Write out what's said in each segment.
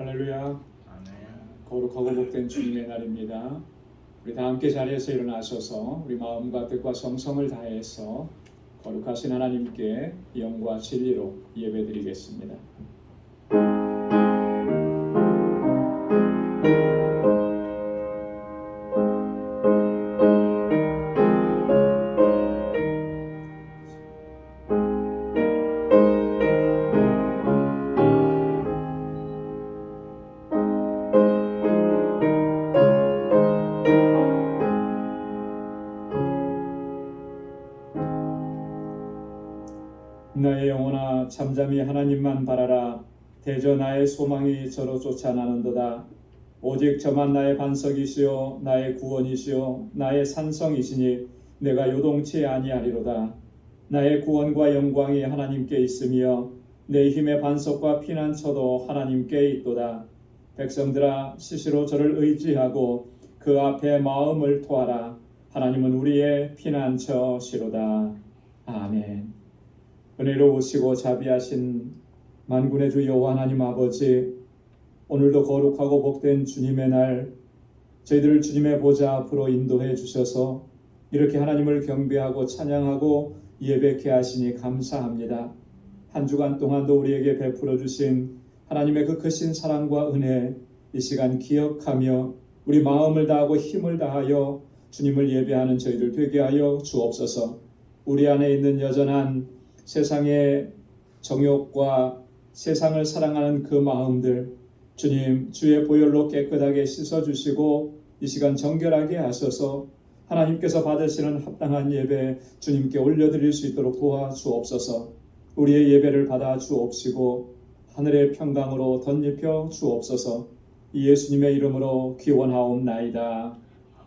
할렐루야. 아멘. 거룩하고 복된 주님의 날입니다. 우리 다 함께 자리에서 일어나셔서 우리 마음과 뜻과 정성을 다해서 거룩하신 하나님께 영과 진리로 예배드리겠습니다. 나의 영혼아 잠잠히 하나님만 바라라. 대저 나의 소망이 저로 쫓아나는도다. 오직 저만 나의 반석이시요 나의 구원이시요 나의 산성이시니 내가 요동치 아니하리로다. 나의 구원과 영광이 하나님께 있으며 내 힘의 반석과 피난처도 하나님께 있도다. 백성들아 시시로 저를 의지하고 그 앞에 마음을 토하라. 하나님은 우리의 피난처시로다. 아멘. 은혜로우시고 자비하신 만군의 주 여호와 하나님 아버지, 오늘도 거룩하고 복된 주님의 날 저희들을 주님의 보좌 앞으로 인도해 주셔서 이렇게 하나님을 경배하고 찬양하고 예배케 하시니 감사합니다. 한 주간 동안도 우리에게 베풀어 주신 하나님의 그 크신 사랑과 은혜 이 시간 기억하며 우리 마음을 다하고 힘을 다하여 주님을 예배하는 저희들 되게 하여 주옵소서. 우리 안에 있는 여전한 세상의 정욕과 세상을 사랑하는 그 마음들 주님 주의 보혈로 깨끗하게 씻어주시고 이 시간 정결하게 하셔서 하나님께서 받으시는 합당한 예배 주님께 올려드릴 수 있도록 도와주옵소서. 우리의 예배를 받아 주옵시고 하늘의 평강으로 덧입혀 주옵소서. 이 예수님의 이름으로 기원하옵나이다.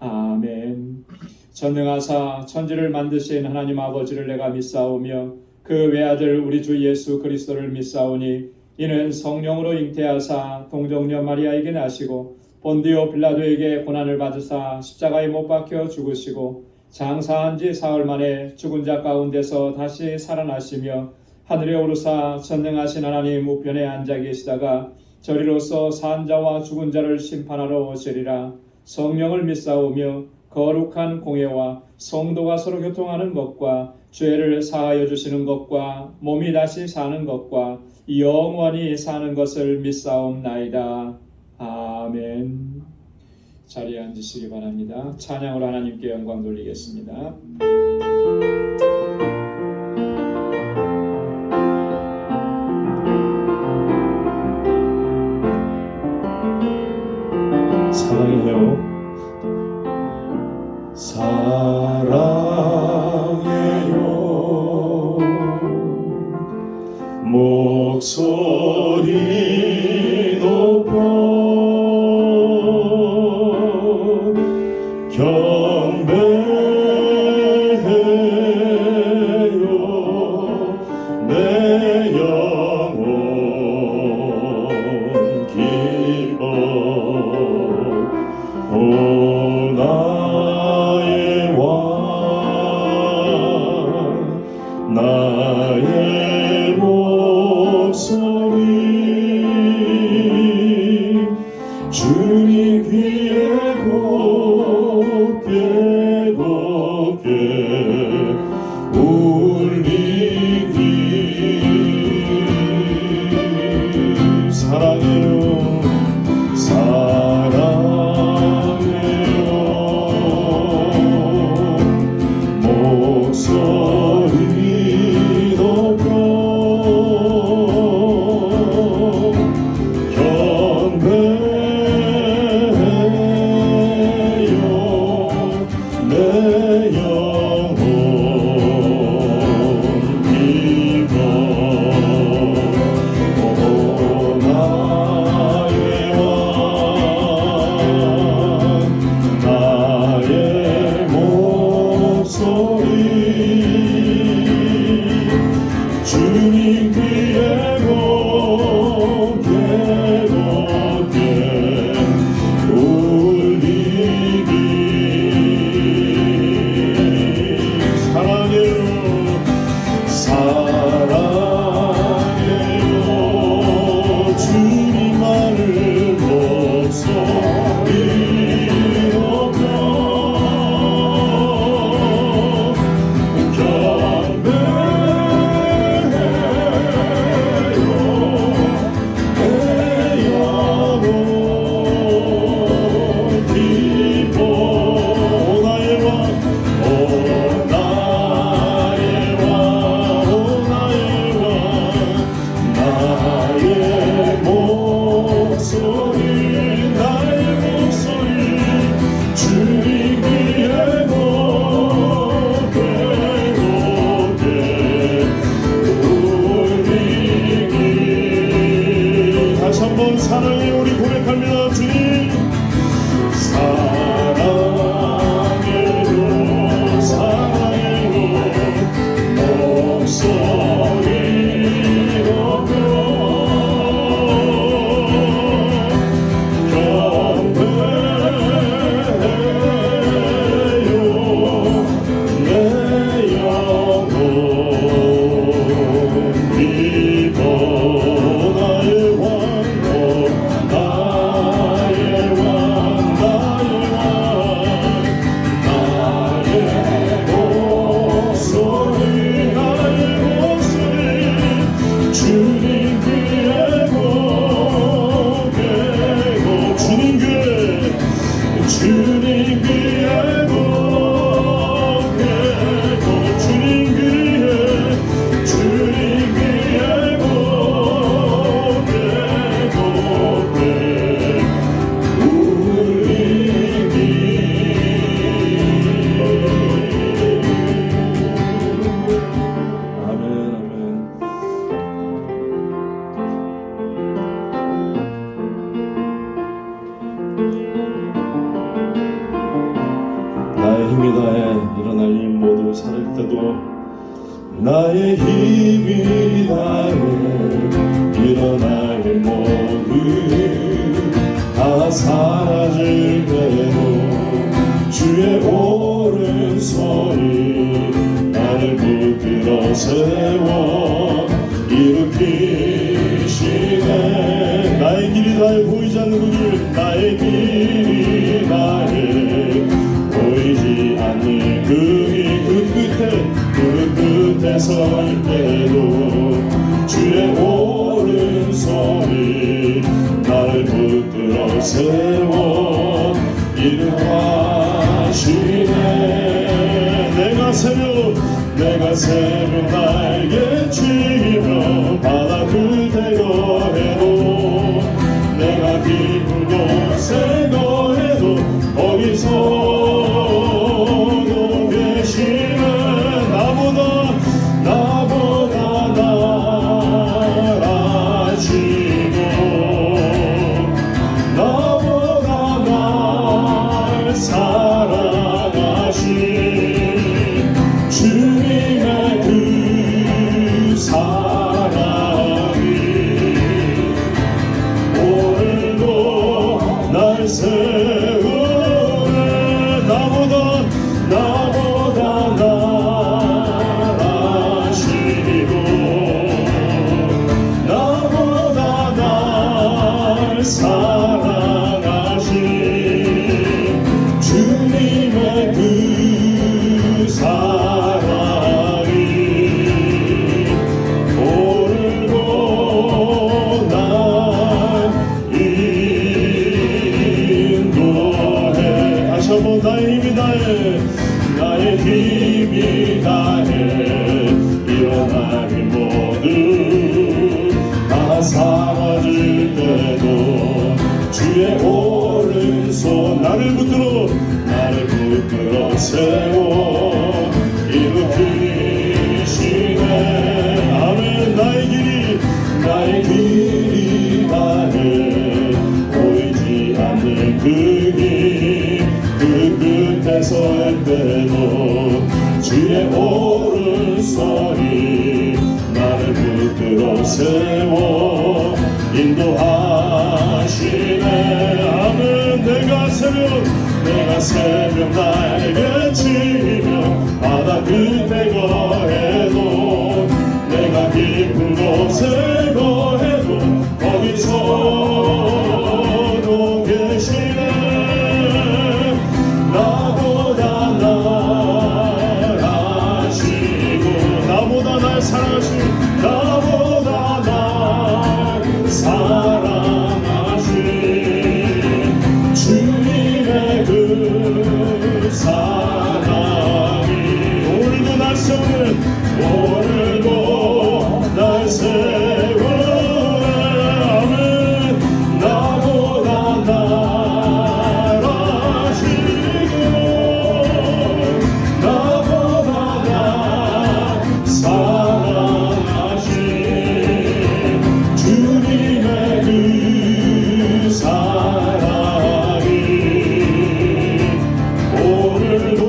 아멘. 전능하사 천지를 만드신 하나님 아버지를 내가 믿사오며 그 외아들 우리 주 예수 그리스도를 믿사오니 이는 성령으로 잉태하사 동정녀 마리아에게 나시고 본디오 빌라도에게 고난을 받으사 십자가에 못 박혀 죽으시고 장사한 지 사흘 만에 죽은 자 가운데서 다시 살아나시며 하늘에 오르사 전능하신 하나님 우편에 앉아 계시다가 저리로서 산 자와 죽은 자를 심판하러 오시리라. 성령을 믿사오며 거룩한 공예와 성도가 서로 교통하는 것과 죄를 사하여 주시는 것과 몸이 다시 사는 것과 영원히 사는 것을 믿사옵나이다. 아멘. 자리에 앉으시기 바랍니다. 찬양으로 하나님께 영광 돌리겠습니다. 사랑해요. 사랑해요. 목소리 높여 경배해요. 내 영혼 기뻐 나의 왕 나의 목소리 주님 귀에 곱게 곱게 울리기 사랑해요. 목소리 높여 경배해요. 모두 나의 힘이 다해 일어나의 모두 다 사라질 때도 주의 오른손이 나를 붙들어 세워 일으키시네. 나의 길이 다해 보이지 않는 그 길, 나의 길이 다해 보이지 않는 그 끝에 설 때도 주의 오른손이 나를 붙들어 세워 인도하시네. 내가 새벽 날개치며 바다 끝에 거해도 내가 깊은 곳에 거해도 거기서도 계시네. 나보다 나아지고 나보다 날 사랑하신 주님의 그 사랑이 오늘도 날 세우네. 나보다 나아지고 나보다 날 사랑하신 주님의 그 사랑이 오늘도 날 인도해. 다시 한번 나의 힘이 다해 일어나기 모두 다 사라질 때도 주의 오른손 나를 붙들어 세워 일으키시네. 아멘. 나의 길이 다해 보이지 않는 그 끝에 설 때도 주의 오른손이 나를 붙들어 세워 인도하시네. 아멘. 내가 새벽 날개치며 바다 끝에 거해도 내가 깊은 곳에 거해도 거기서도 계시네. 나보다 날 사랑하신 나보다 날 사랑하신 주님의 그 사랑이 오늘도 날 세우네. 아멘. 나보다 나아지고 나보다 날 사랑하신 주님의 그 사랑이 오늘도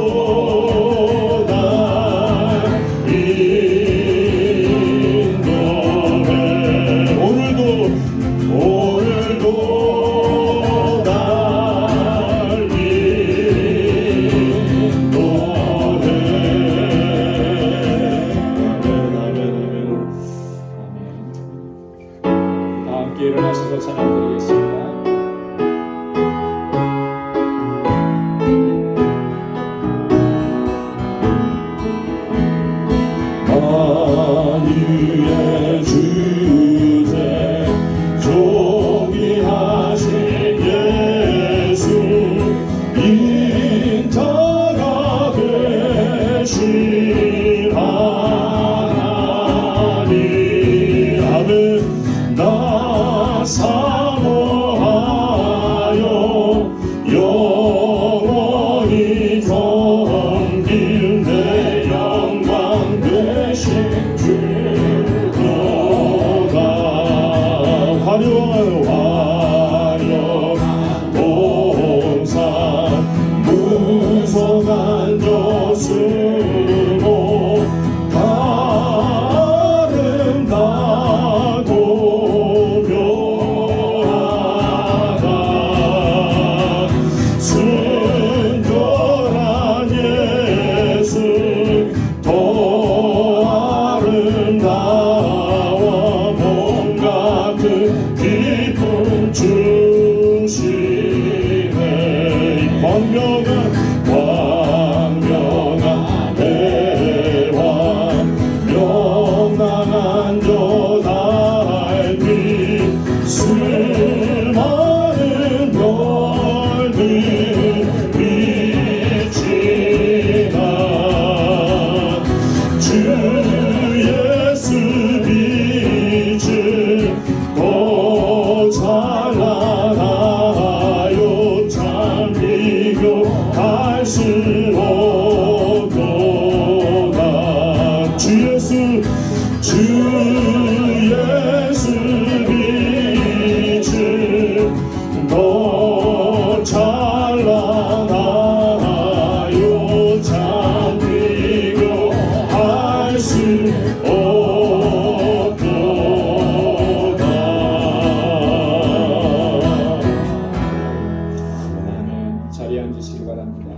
주시기 바랍니다.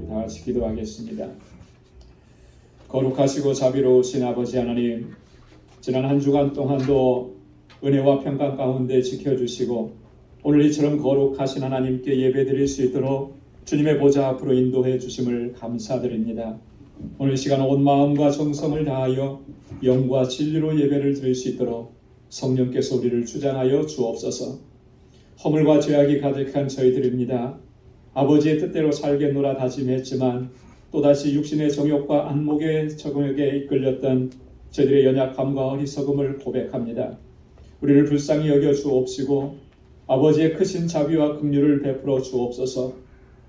다 같이 기도하겠습니다. 거룩하시고 자비로우신 아버지 하나님, 지난 한 주간 동안도 은혜와 평강 가운데 지켜주시고 오늘 이처럼 거룩하신 하나님께 예배드릴 수 있도록 주님의 보좌 앞으로 인도해 주심을 감사드립니다. 오늘 시간 온 마음과 정성을 다하여 영과 진리로 예배를 드릴 수 있도록 성령께서 우리를 주장하여 주옵소서. 허물과 죄악이 가득한 저희들입니다. 아버지의 뜻대로 살겠노라 다짐했지만 또다시 육신의 정욕과 안목의 정욕에 이끌렸던 저희들의 연약함과 어리석음을 고백합니다. 우리를 불쌍히 여겨 주옵시고 아버지의 크신 자비와 긍휼을 베풀어 주옵소서.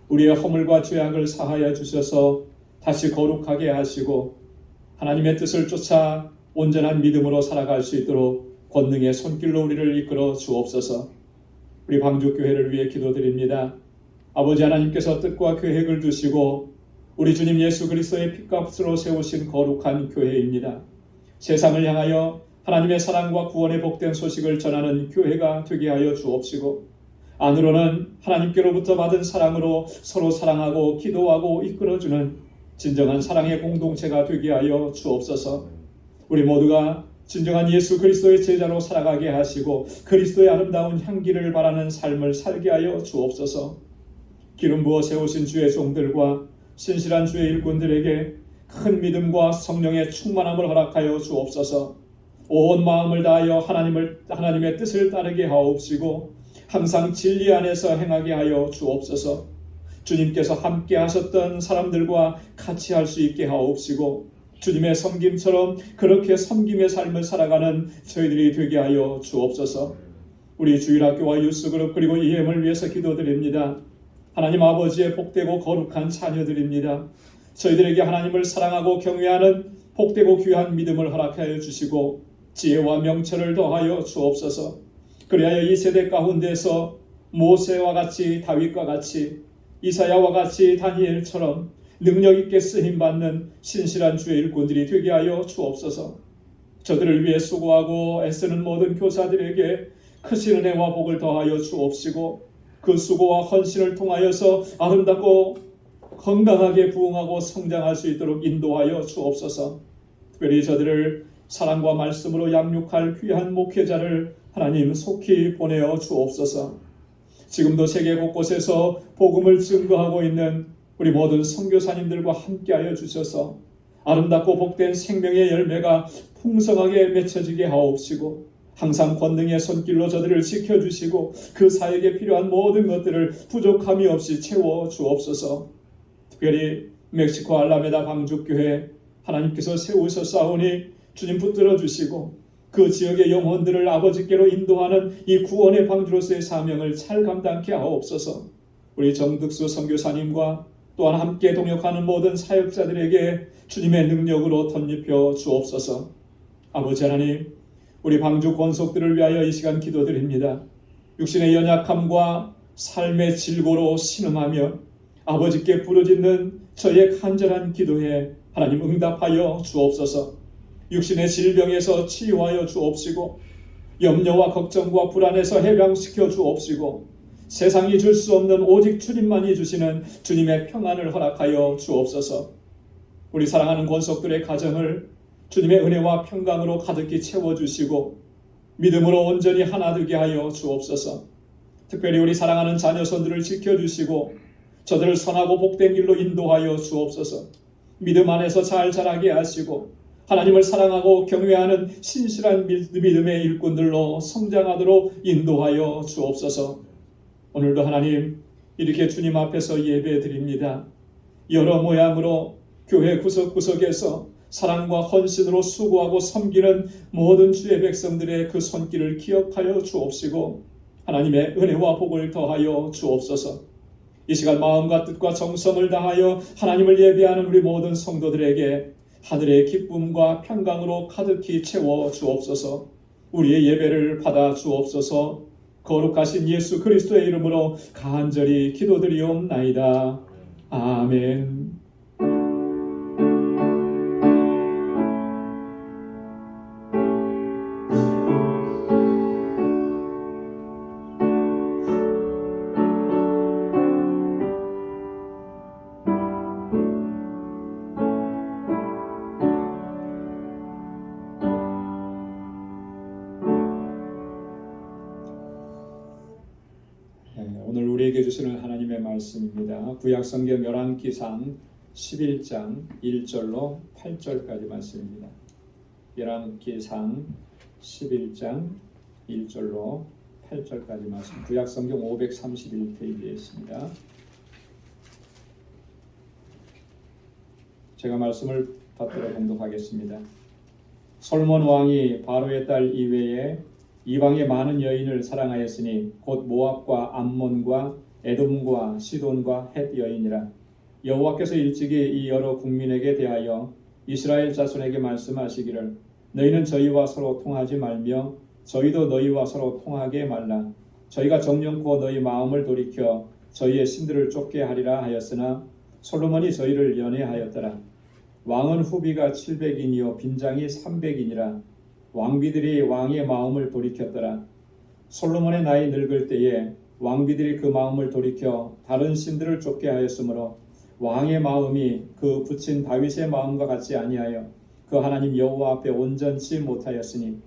우리의 허물과 죄악을 사하여 주셔서 다시 거룩하게 하시고 하나님의 뜻을 쫓아 온전한 믿음으로 살아갈 수 있도록 권능의 손길로 우리를 이끌어 주옵소서. 우리 방주교회를 위해 기도드립니다. 아버지 하나님께서 뜻과 계획을 두시고 우리 주님 예수 그리스도의 피값으로 세우신 거룩한 교회입니다. 세상을 향하여 하나님의 사랑과 구원의 복된 소식을 전하는 교회가 되게 하여 주옵시고 안으로는 하나님께로부터 받은 사랑으로 서로 사랑하고 기도하고 이끌어주는 진정한 사랑의 공동체가 되게 하여 주옵소서. 우리 모두가 진정한 예수 그리스도의 제자로 살아가게 하시고 그리스도의 아름다운 향기를 바라는 삶을 살게 하여 주옵소서. 기름 부어 세우신 주의 종들과 신실한 주의 일꾼들에게 큰 믿음과 성령의 충만함을 허락하여 주옵소서. 온 마음을 다하여 하나님의 뜻을 따르게 하옵시고 항상 진리 안에서 행하게 하여 주옵소서. 주님께서 함께 하셨던 사람들과 같이 할 수 있게 하옵시고 주님의 섬김처럼 그렇게 섬김의 삶을 살아가는 저희들이 되게 하여 주옵소서. 우리 주일학교와 유스그룹 그리고 EM을 위해서 기도드립니다. 하나님 아버지의 복되고 거룩한 자녀들입니다. 저희들에게 하나님을 사랑하고 경외하는 복되고 귀한 믿음을 허락하여 주시고 지혜와 명철을 더하여 주옵소서. 그리하여 이 세대 가운데서 모세와 같이 다윗과 같이 이사야와 같이 다니엘처럼 능력 있게 쓰임받는 신실한 주의 일꾼들이 되게 하여 주옵소서. 저들을 위해 수고하고 애쓰는 모든 교사들에게 크신 은혜와 복을 더하여 주옵시고 그 수고와 헌신을 통하여서 아름답고 건강하게 부흥하고 성장할 수 있도록 인도하여 주옵소서. 특별히 저들을 사랑과 말씀으로 양육할 귀한 목회자를 하나님 속히 보내어 주옵소서. 지금도 세계 곳곳에서 복음을 증거하고 있는 우리 모든 선교사님들과 함께하여 주셔서 아름답고 복된 생명의 열매가 풍성하게 맺혀지게 하옵시고 항상 권능의 손길로 저들을 지켜주시고 그 사역에 필요한 모든 것들을 부족함이 없이 채워 주옵소서. 특별히 멕시코 알라메다 방주교회 하나님께서 세우셨사오니 주님 붙들어 주시고 그 지역의 영혼들을 아버지께로 인도하는 이 구원의 방주로서의 사명을 잘 감당케 하옵소서. 우리 정득수 선교사님과 또한 함께 동역하는 모든 사역자들에게 주님의 능력으로 덧입혀 주옵소서. 아버지 하나님, 우리 방주 권속들을 위하여 이 시간 기도드립니다. 육신의 연약함과 삶의 질고로 신음하며 아버지께 부르짖는 저의 간절한 기도에 하나님 응답하여 주옵소서. 육신의 질병에서 치유하여 주옵시고 염려와 걱정과 불안에서 해방시켜 주옵시고 세상이 줄 수 없는 오직 주님만이 주시는 주님의 평안을 허락하여 주옵소서. 우리 사랑하는 권속들의 가정을 주님의 은혜와 평강으로 가득히 채워주시고 믿음으로 온전히 하나 되게 하여 주옵소서. 특별히 우리 사랑하는 자녀손들을 지켜주시고 저들을 선하고 복된 길로 인도하여 주옵소서. 믿음 안에서 잘 자라게 하시고 하나님을 사랑하고 경외하는 신실한 믿음의 일꾼들로 성장하도록 인도하여 주옵소서. 오늘도 하나님 이렇게 주님 앞에서 예배드립니다. 여러 모양으로 교회 구석구석에서 사랑과 헌신으로 수고하고 섬기는 모든 주의 백성들의 그 손길을 기억하여 주옵시고 하나님의 은혜와 복을 더하여 주옵소서. 이 시간 마음과 뜻과 정성을 다하여 하나님을 예배하는 우리 모든 성도들에게 하늘의 기쁨과 평강으로 가득히 채워 주옵소서. 우리의 예배를 받아 주옵소서. 거룩하신 예수 그리스도의 이름으로 간절히 기도드리옵나이다. 아멘. 우리에게 주시는 하나님의 말씀입니다. 구약성경 열왕기상 11장 1절로 8절까지 말씀입니다. 열왕기상 11장 1절로 8절까지 말씀. 구약성경 531페이지에 있습니다. 제가 말씀을 받들어 공독하겠습니다. 솔몬 왕이 바로의 딸 이외에 이방의 많은 여인을 사랑하였으니 곧 모압과 암몬과 에돔과 시돈과 헷 여인이라. 여호와께서 일찍이 이 여러 국민에게 대하여 이스라엘 자손에게 말씀하시기를 너희는 저희와 서로 통하지 말며 저희도 너희와 서로 통하게 말라. 저희가 정령코 너희 마음을 돌이켜 저희의 신들을 쫓게 하리라 하였으나 솔로몬이 저희를 연애하였더라. 왕은 후비가 700인이요 빈장이 300인이라. 왕비들이 왕의 마음을 돌이켰더라. 솔로몬의 나이 늙을 때에 왕비들이 그 마음을 돌이켜 다른 신들을 쫓게 하였으므로 왕의 마음이 그 부친 다윗의 마음과 같지 아니하여 그 하나님 여호와 앞에 온전치 못하였으니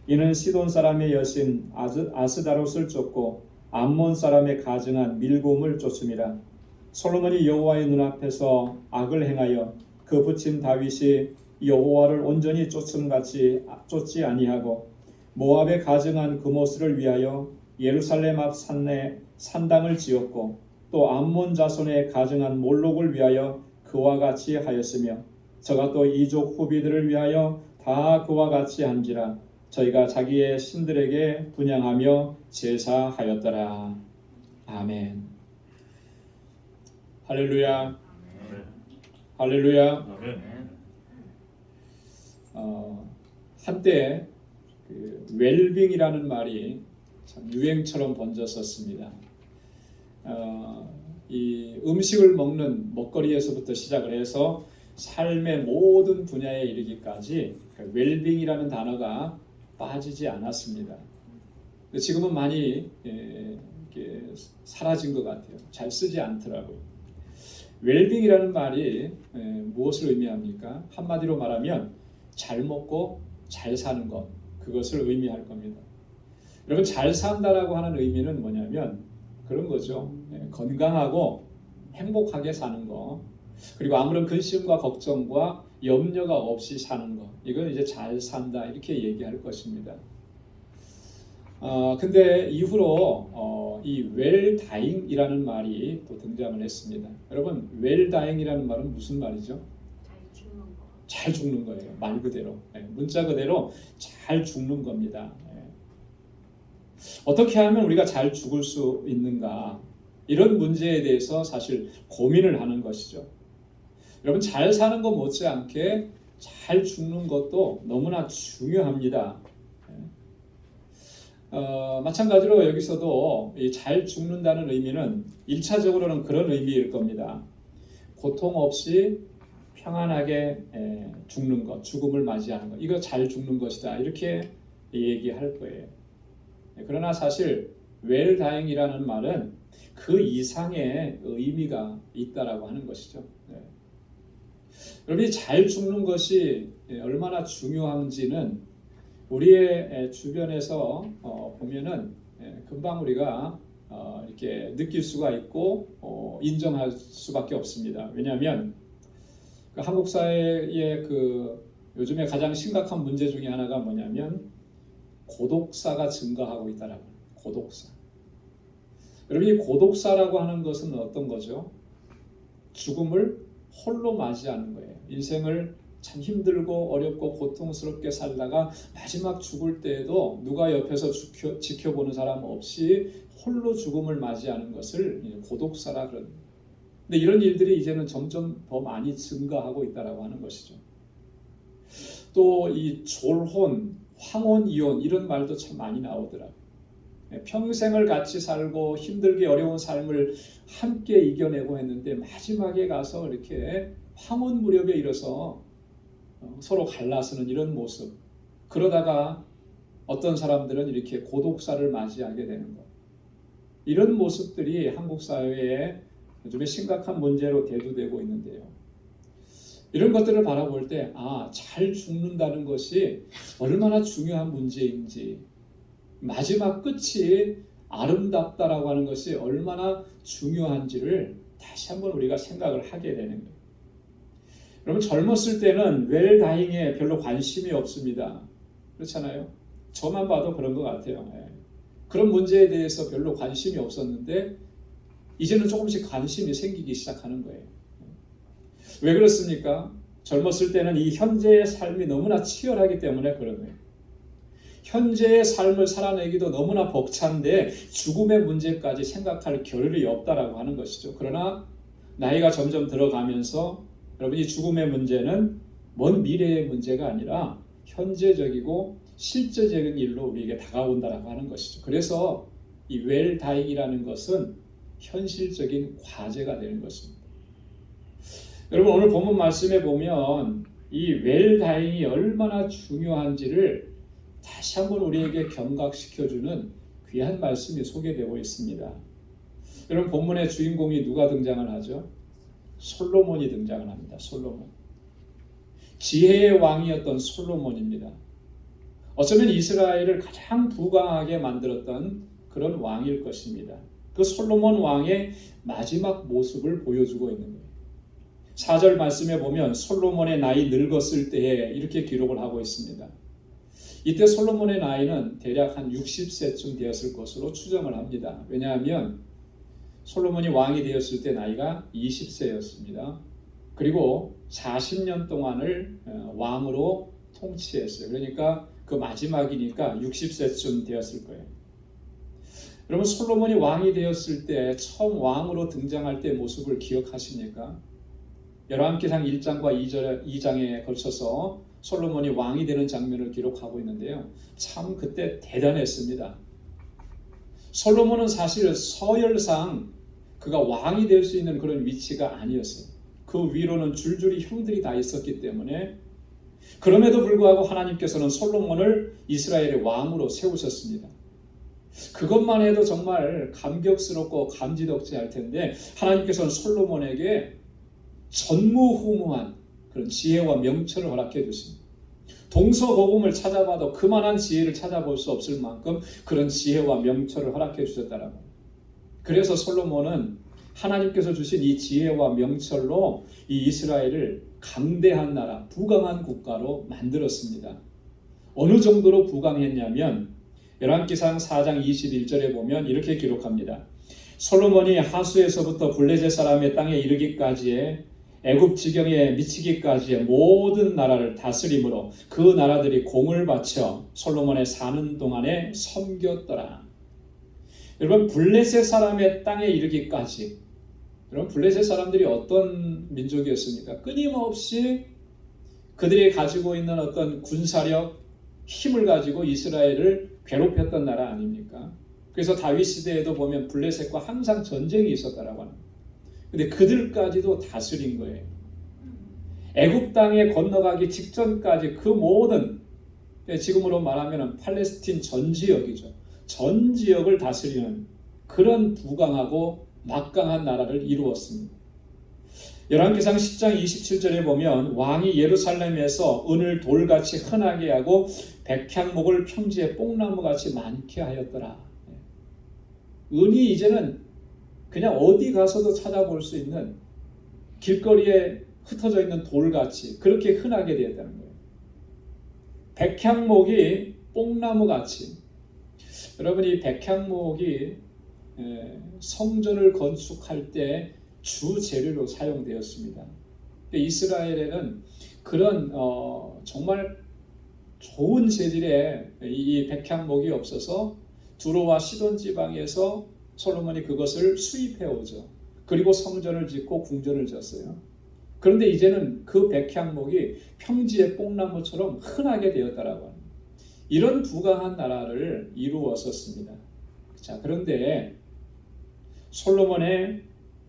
이는 시돈 사람의 여신 아스다롯을 쫓고 암몬 사람의 가증한 밀곰을 쫓음이라. 솔로몬이 여호와의 눈앞에서 악을 행하여 그 부친 다윗이 여호와를 온전히 쫓음같이 쫓지 아니하고 모압에 가증한 그모스를 위하여 예루살렘 앞 산내 산당을 지었고 또 암몬 자손의 가증한 몰록을 위하여 그와 같이 하였으며 저가 또 이족 후비들을 위하여 다 그와 같이 한지라. 저희가 자기의 신들에게 분향하며 제사하였더라. 아멘. 할렐루야. 할렐루야. 한때 그 웰빙이라는 말이 참 유행처럼 번졌었습니다. 이 음식을 먹는 먹거리에서부터 시작을 해서 삶의 모든 분야에 이르기까지 그 웰빙이라는 단어가 빠지지 않았습니다. 지금은 많이 사라진 것 같아요. 잘 쓰지 않더라고요. 웰빙이라는 말이 무엇을 의미합니까? 한마디로 말하면 잘 먹고 잘 사는 것, 그것을 의미할 겁니다. 여러분, 잘 산다라고 하는 의미는 뭐냐면 그런 거죠. 건강하고 행복하게 사는 거, 그리고 아무런 근심과 걱정과 염려가 없이 사는 거, 이건 이제 잘 산다 이렇게 얘기할 것입니다. 근데 이후로 이 웰다잉이라는 말이 또 등장을 했습니다. 여러분, 웰다잉이라는 말은 무슨 말이죠? 잘 죽는 거예요. 말 그대로. 문자 그대로 잘 죽는 겁니다. 어떻게 하면 우리가 잘 죽을 수 있는가? 이런 문제에 대해서 사실 고민을 하는 것이죠. 여러분, 잘 사는 것 못지않게 잘 죽는 것도 너무나 중요합니다. 마찬가지로 여기서도 이 잘 죽는다는 의미는 1차적으로는 그런 의미일 겁니다. 고통 없이 평안하게 죽는 것, 죽음을 맞이하는 것, 이거 잘 죽는 것이다 이렇게 얘기할 거예요. 그러나 사실 웰다잉이라는 말은 그 이상의 의미가 있다라고 하는 것이죠. 여러분이 잘 죽는 것이 얼마나 중요한지는 우리의 주변에서 보면은 금방 우리가 이렇게 느낄 수가 있고 인정할 수밖에 없습니다. 왜냐하면 그 한국 사회의 그 요즘에 가장 심각한 문제 중에 하나가 뭐냐면 고독사가 증가하고 있다라고. 고독사. 여러분, 이 고독사라고 하는 것은 어떤 거죠? 죽음을 홀로 맞이하는 거예요. 인생을 참 힘들고 어렵고 고통스럽게 살다가 마지막 죽을 때에도 누가 옆에서 지켜보는 사람 없이 홀로 죽음을 맞이하는 것을 고독사라 그럽니다. 근데 이런 일들이 이제는 점점 더 많이 증가하고 있다라고 하는 것이죠. 또 이 졸혼, 황혼, 이혼 이런 말도 참 많이 나오더라고요. 평생을 같이 살고 힘들게 어려운 삶을 함께 이겨내고 했는데 마지막에 가서 이렇게 황혼 무렵에 이르러서 서로 갈라서는 이런 모습. 그러다가 어떤 사람들은 이렇게 고독사를 맞이하게 되는 것. 이런 모습들이 한국 사회에 요즘에 심각한 문제로 대두되고 있는데요. 이런 것들을 바라볼 때 잘 죽는다는 것이 얼마나 중요한 문제인지, 마지막 끝이 아름답다라고 하는 것이 얼마나 중요한지를 다시 한번 우리가 생각을 하게 되는 거예요. 여러분, 젊었을 때는 웰다잉에 별로 관심이 없습니다. 그렇잖아요. 저만 봐도 그런 것 같아요. 그런 문제에 대해서 별로 관심이 없었는데 이제는 조금씩 관심이 생기기 시작하는 거예요. 왜 그렇습니까? 젊었을 때는 이 현재의 삶이 너무나 치열하기 때문에 그런 거예요. 현재의 삶을 살아내기도 너무나 벅찬데 죽음의 문제까지 생각할 겨를이 없다라고 하는 것이죠. 그러나 나이가 점점 들어가면서 여러분, 이 죽음의 문제는 먼 미래의 문제가 아니라 현재적이고 실제적인 일로 우리에게 다가온다라고 하는 것이죠. 그래서 이 웰다잉이라는 것은 현실적인 과제가 되는 것입니다. 여러분, 오늘 본문 말씀에 보면 이 웰다잉이 얼마나 중요한지를 다시 한번 우리에게 경각시켜주는 귀한 말씀이 소개되고 있습니다. 여러분, 본문의 주인공이 누가 등장을 하죠? 솔로몬이 등장을 합니다. 솔로몬. 지혜의 왕이었던 솔로몬입니다. 어쩌면 이스라엘을 가장 부강하게 만들었던 그런 왕일 것입니다. 그 솔로몬 왕의 마지막 모습을 보여주고 있는 거예요. 4절 말씀에 보면 솔로몬의 나이 늙었을 때에 이렇게 기록을 하고 있습니다. 이때 솔로몬의 나이는 대략 한 60세쯤 되었을 것으로 추정을 합니다. 왜냐하면 솔로몬이 왕이 되었을 때 나이가 20세였습니다. 그리고 40년 동안을 왕으로 통치했어요. 그러니까 그 마지막이니까 60세쯤 되었을 거예요. 여러분, 솔로몬이 왕이 되었을 때 처음 왕으로 등장할 때 모습을 기억하십니까? 열왕기상 1장과 2장에 걸쳐서 솔로몬이 왕이 되는 장면을 기록하고 있는데요. 참 그때 대단했습니다. 솔로몬은 사실 서열상 그가 왕이 될 수 있는 그런 위치가 아니었어요. 그 위로는 줄줄이 형들이 다 있었기 때문에, 그럼에도 불구하고 하나님께서는 솔로몬을 이스라엘의 왕으로 세우셨습니다. 그것만 해도 정말 감격스럽고 감지덕지할 텐데 하나님께서는 솔로몬에게 전무후무한 그런 지혜와 명철을 허락해 주십니다. 동서고금을 찾아봐도 그만한 지혜를 찾아볼 수 없을 만큼 그런 지혜와 명철을 허락해 주셨다라고. 그래서 솔로몬은 하나님께서 주신 이 지혜와 명철로 이 이스라엘을 강대한 나라, 부강한 국가로 만들었습니다. 어느 정도로 부강했냐면 열왕기상 4장 21절에 보면 이렇게 기록합니다. 솔로몬이 하수에서부터 블레셋 사람의 땅에 이르기까지의 애굽 지경에 미치기까지의 모든 나라를 다스림으로 그 나라들이 공을 바쳐 솔로몬의 사는 동안에 섬겼더라. 여러분, 블레셋 사람의 땅에 이르기까지, 여러분, 블레셋 사람들이 어떤 민족이었습니까? 끊임없이 그들이 가지고 있는 어떤 군사력, 힘을 가지고 이스라엘을 괴롭혔던 나라 아닙니까? 그래서 다윗 시대에도 보면 블레셋과 항상 전쟁이 있었다라고 하는 거예요. 근데 그들까지도 다스린 거예요. 애굽 땅에 건너가기 직전까지 그 모든, 지금으로 말하면 팔레스틴 전 지역이죠. 전 지역을 다스리는 그런 부강하고 막강한 나라를 이루었습니다. 열왕기상 10장 27절에 보면 왕이 예루살렘에서 은을 돌같이 흔하게 하고 백향목을 평지에 뽕나무같이 많게 하였더라. 은이 이제는 그냥 어디 가서도 찾아볼 수 있는, 길거리에 흩어져 있는 돌같이 그렇게 흔하게 되었다는 거예요. 백향목이 뽕나무같이. 여러분, 이 백향목이 성전을 건축할 때 주 재료로 사용되었습니다. 이스라엘에는 그런 정말 좋은 재질의 이 백향목이 없어서 두로와 시돈 지방에서 솔로몬이 그것을 수입해 오죠. 그리고 성전을 짓고 궁전을 지었어요. 그런데 이제는 그 백향목이 평지의 뽕나무처럼 흔하게 되었다라고 합니다. 이런 부강한 나라를 이루었었습니다. 자, 그런데 솔로몬의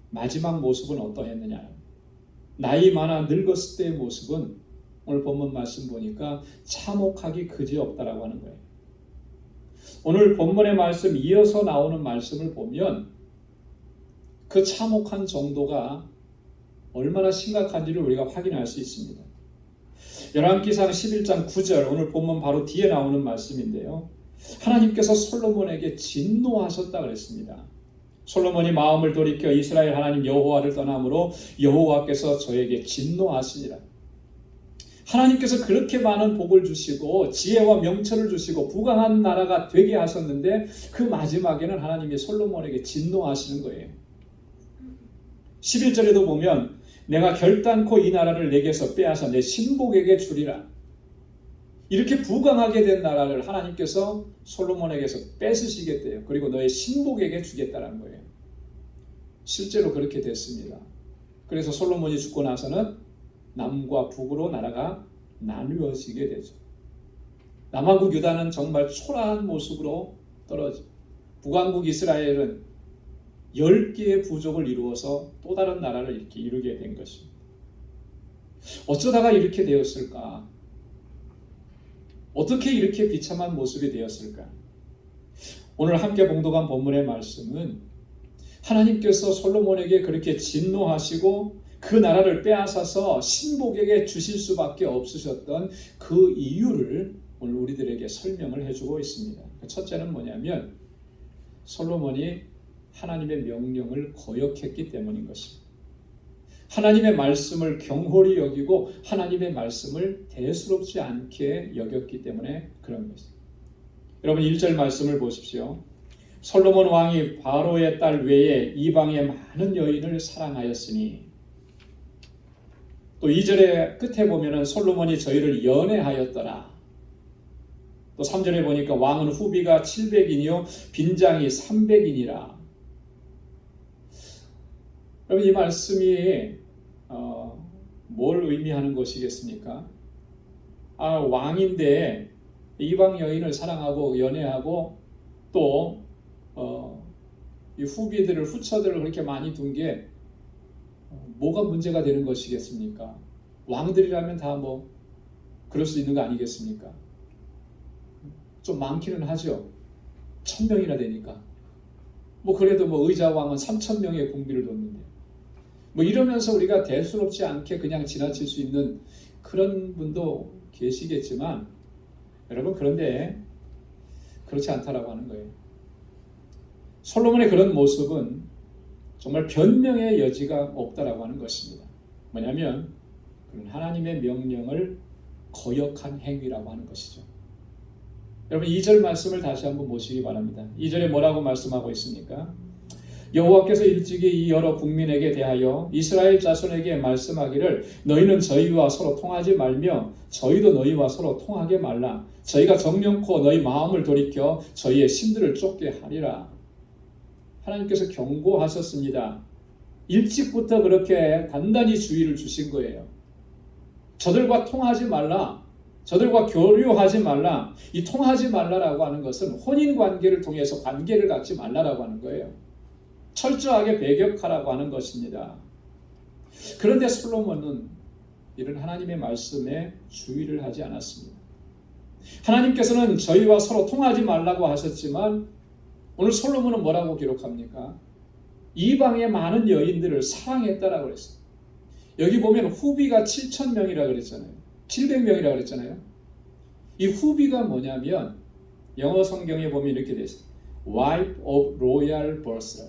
마지막 모습은 어떠했느냐? 나이 많아 늙었을 때의 모습은 오늘 본문 말씀 보니까 참혹하기 그지없다라고 하는 거예요. 오늘 본문의 말씀 이어서 나오는 말씀을 보면 그 참혹한 정도가 얼마나 심각한지를 우리가 확인할 수 있습니다. 열왕기상 11장 9절, 오늘 본문 바로 뒤에 나오는 말씀인데요. 하나님께서 솔로몬에게 진노하셨다 그랬습니다. 솔로몬이 마음을 돌이켜 이스라엘 하나님 여호와를 떠남으로 여호와께서 저에게 진노하시니라. 하나님께서 그렇게 많은 복을 주시고 지혜와 명철을 주시고 부강한 나라가 되게 하셨는데 그 마지막에는 하나님이 솔로몬에게 진노하시는 거예요. 11절에도 보면 내가 결단코 이 나라를 내게서 빼앗아 내 신복에게 주리라. 이렇게 부강하게 된 나라를 하나님께서 솔로몬에게서 뺏으시겠대요. 그리고 너의 신복에게 주겠다는 거예요. 실제로 그렇게 됐습니다. 그래서 솔로몬이 죽고 나서는 남과 북으로 나라가 나누어지게 되죠. 남왕국 유다는 정말 초라한 모습으로 떨어지고 북왕국 이스라엘은 10개의 부족을 이루어서 또 다른 나라를 이렇게 이루게 된 것입니다. 어쩌다가 이렇게 되었을까? 어떻게 이렇게 비참한 모습이 되었을까? 오늘 함께 봉독한 본문의 말씀은 하나님께서 솔로몬에게 그렇게 진노하시고 그 나라를 빼앗아서 신복에게 주실 수밖에 없으셨던 그 이유를 오늘 우리들에게 설명을 해주고 있습니다. 첫째는 뭐냐면 솔로몬이 하나님의 명령을 거역했기 때문인 것입니다. 하나님의 말씀을 경홀히 여기고 하나님의 말씀을 대수롭지 않게 여겼기 때문에 그런 것입니다. 여러분 1절 말씀을 보십시오. 솔로몬 왕이 바로의 딸 외에 이방의 많은 여인을 사랑하였으니, 또 2절의 끝에 보면은 솔로몬이 저희를 연애하였더라. 또 3절에 보니까 왕은 후비가 700인이요 빈장이 300인이라. 여러분 이 말씀이 뭘 의미하는 것이겠습니까? 왕인데 이방 여인을 사랑하고 연애하고 또 이 후비들을 후처들을 그렇게 많이 둔 게 뭐가 문제가 되는 것이겠습니까? 왕들이라면 다 뭐 그럴 수 있는 거 아니겠습니까? 좀 많기는 하죠. 1000명이나 되니까. 뭐 그래도 뭐 의자 왕은 3000명의 궁비를 뒀는데 뭐 이러면서 우리가 대수롭지 않게 그냥 지나칠 수 있는 그런 분도 계시겠지만 여러분 그런데 그렇지 않다라고 하는 거예요. 솔로몬의 그런 모습은 정말 변명의 여지가 없다라고 하는 것입니다. 뭐냐면 그런 하나님의 명령을 거역한 행위라고 하는 것이죠. 여러분 2절 말씀을 다시 한번 보시기 바랍니다. 2절에 뭐라고 말씀하고 있습니까? 여호와께서 일찍이 이 여러 국민에게 대하여 이스라엘 자손에게 말씀하기를 너희는 저희와 서로 통하지 말며 저희도 너희와 서로 통하게 말라. 저희가 정령코 너희 마음을 돌이켜 저희의 신들을 쫓게 하리라. 하나님께서 경고하셨습니다. 일찍부터 그렇게 단단히 주의를 주신 거예요. 저들과 통하지 말라. 저들과 교류하지 말라. 이 통하지 말라라고 하는 것은 혼인관계를 통해서 관계를 갖지 말라라고 하는 거예요. 철저하게 배격하라고 하는 것입니다. 그런데 솔로몬은 이런 하나님의 말씀에 주의를 하지 않았습니다. 하나님께서는 저희와 서로 통하지 말라고 하셨지만 오늘 솔로몬은 뭐라고 기록합니까? 이방의 많은 여인들을 사랑했다라고 그랬어요. 여기 보면 후비가 7000명이라 그랬잖아요. 700명이라 그랬잖아요. 이 후비가 뭐냐면 영어 성경에 보면 이렇게 되어 있어요. Wife of royal birth.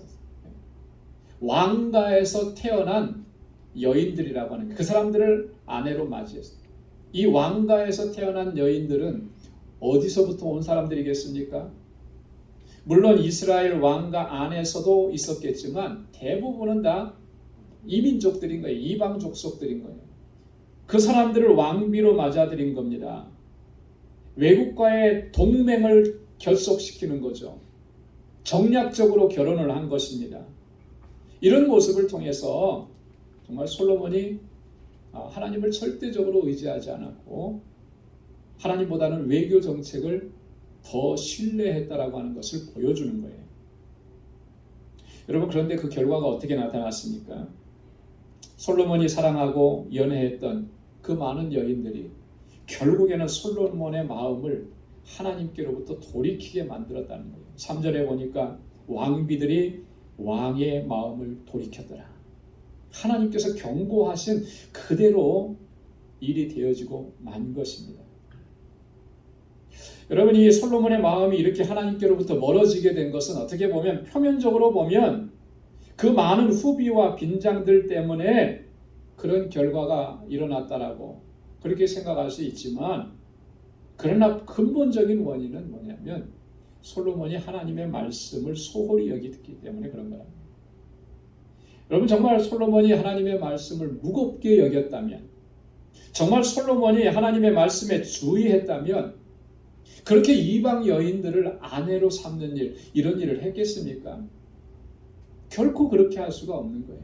왕가에서 태어난 여인들이라고 하는 그 사람들을 아내로 맞이했어요. 이 왕가에서 태어난 여인들은 어디서부터 온 사람들이겠습니까? 물론 이스라엘 왕가 안에서도 있었겠지만 대부분은 다 이민족들인 거예요. 이방 족속들인 거예요. 그 사람들을 왕비로 맞아들인 겁니다. 외국과의 동맹을 결속시키는 거죠. 정략적으로 결혼을 한 것입니다. 이런 모습을 통해서 정말 솔로몬이 하나님을 절대적으로 의지하지 않았고 하나님보다는 외교 정책을 더 신뢰했다라고 하는 것을 보여주는 거예요. 여러분 그런데 그 결과가 어떻게 나타났습니까? 솔로몬이 사랑하고 연애했던 그 많은 여인들이 결국에는 솔로몬의 마음을 하나님께로부터 돌이키게 만들었다는 거예요. 3절에 보니까 왕비들이 왕의 마음을 돌이켰더라. 하나님께서 경고하신 그대로 일이 되어지고 만 것입니다. 여러분, 이 솔로몬의 마음이 이렇게 하나님께로부터 멀어지게 된 것은 어떻게 보면 표면적으로 보면 그 많은 후비와 빈장들 때문에 그런 결과가 일어났다라고 그렇게 생각할 수 있지만, 그러나 근본적인 원인은 뭐냐면 솔로몬이 하나님의 말씀을 소홀히 여겼기 때문에 그런 거랍니다. 여러분, 정말 솔로몬이 하나님의 말씀을 무겁게 여겼다면, 정말 솔로몬이 하나님의 말씀에 주의했다면 그렇게 이방 여인들을 아내로 삼는 일, 이런 일을 했겠습니까? 결코 그렇게 할 수가 없는 거예요.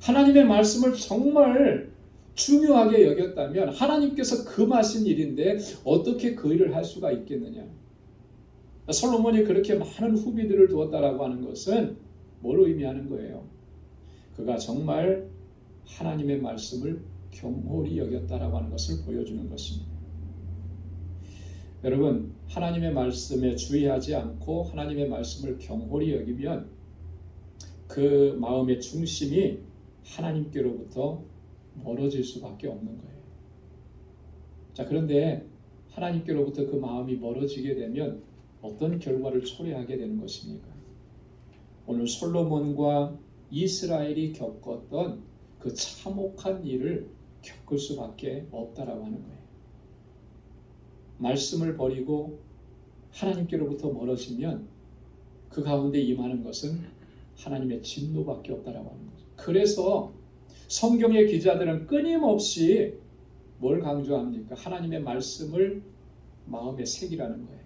하나님의 말씀을 정말 중요하게 여겼다면 하나님께서 금하신 일인데 어떻게 그 일을 할 수가 있겠느냐. 솔로몬이 그렇게 많은 후비들을 두었다라고 하는 것은 뭘 의미하는 거예요? 그가 정말 하나님의 말씀을 경홀히 여겼다라고 하는 것을 보여주는 것입니다. 여러분, 하나님의 말씀에 주의하지 않고 하나님의 말씀을 경홀히 여기면 그 마음의 중심이 하나님께로부터 멀어질 수밖에 없는 거예요. 자, 그런데 하나님께로부터 그 마음이 멀어지게 되면 어떤 결과를 초래하게 되는 것입니까? 오늘 솔로몬과 이스라엘이 겪었던 그 참혹한 일을 겪을 수밖에 없다라고 하는 거예요. 말씀을 버리고 하나님께로부터 멀어지면 그 가운데 임하는 것은 하나님의 진노밖에 없다라고 하는 거죠. 그래서 성경의 기자들은 끊임없이 뭘 강조합니까? 하나님의 말씀을 마음에 새기라는 거예요.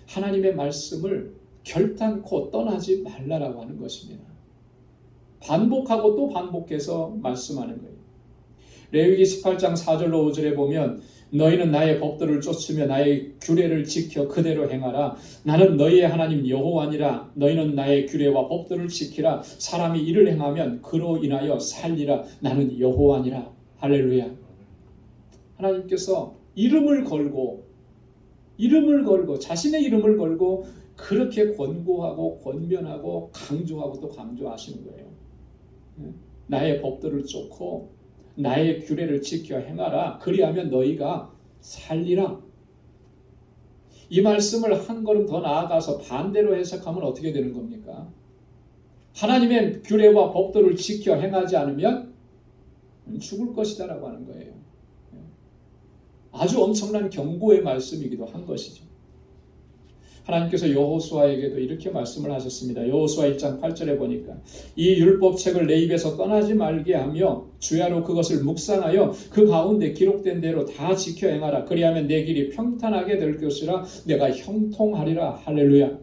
하나님의 말씀을 결단코 떠나지 말라라고 하는 것입니다. 반복하고 또 반복해서 말씀하는 거예요. 레위기 18장 4절로 5절에 보면 너희는 나의 법도를 쫓으며 나의 규례를 지켜 그대로 행하라. 나는 너희의 하나님 여호와니라. 너희는 나의 규례와 법도를 지키라. 사람이 이를 행하면 그로 인하여 살리라. 나는 여호와니라. 할렐루야. 하나님께서 이름을 걸고 자신의 이름을 걸고 그렇게 권고하고 권면하고 강조하고 또 강조하시는 거예요. 나의 법도를 쫓고 나의 규례를 지켜 행하라. 그리하면 너희가 살리라. 이 말씀을 한 걸음 더 나아가서 반대로 해석하면 어떻게 되는 겁니까? 하나님의 규례와 법도를 지켜 행하지 않으면 죽을 것이다라고 하는 거예요. 아주 엄청난 경고의 말씀이기도 한 것이죠. 하나님께서 여호수아에게도 이렇게 말씀을 하셨습니다. 여호수아 1장 8절에 보니까 이 율법책을 내 입에서 떠나지 말게 하며 주야로 그것을 묵상하여 그 가운데 기록된 대로 다 지켜 행하라. 그리하면 내 길이 평탄하게 될 것이라. 내가 형통하리라. 할렐루야.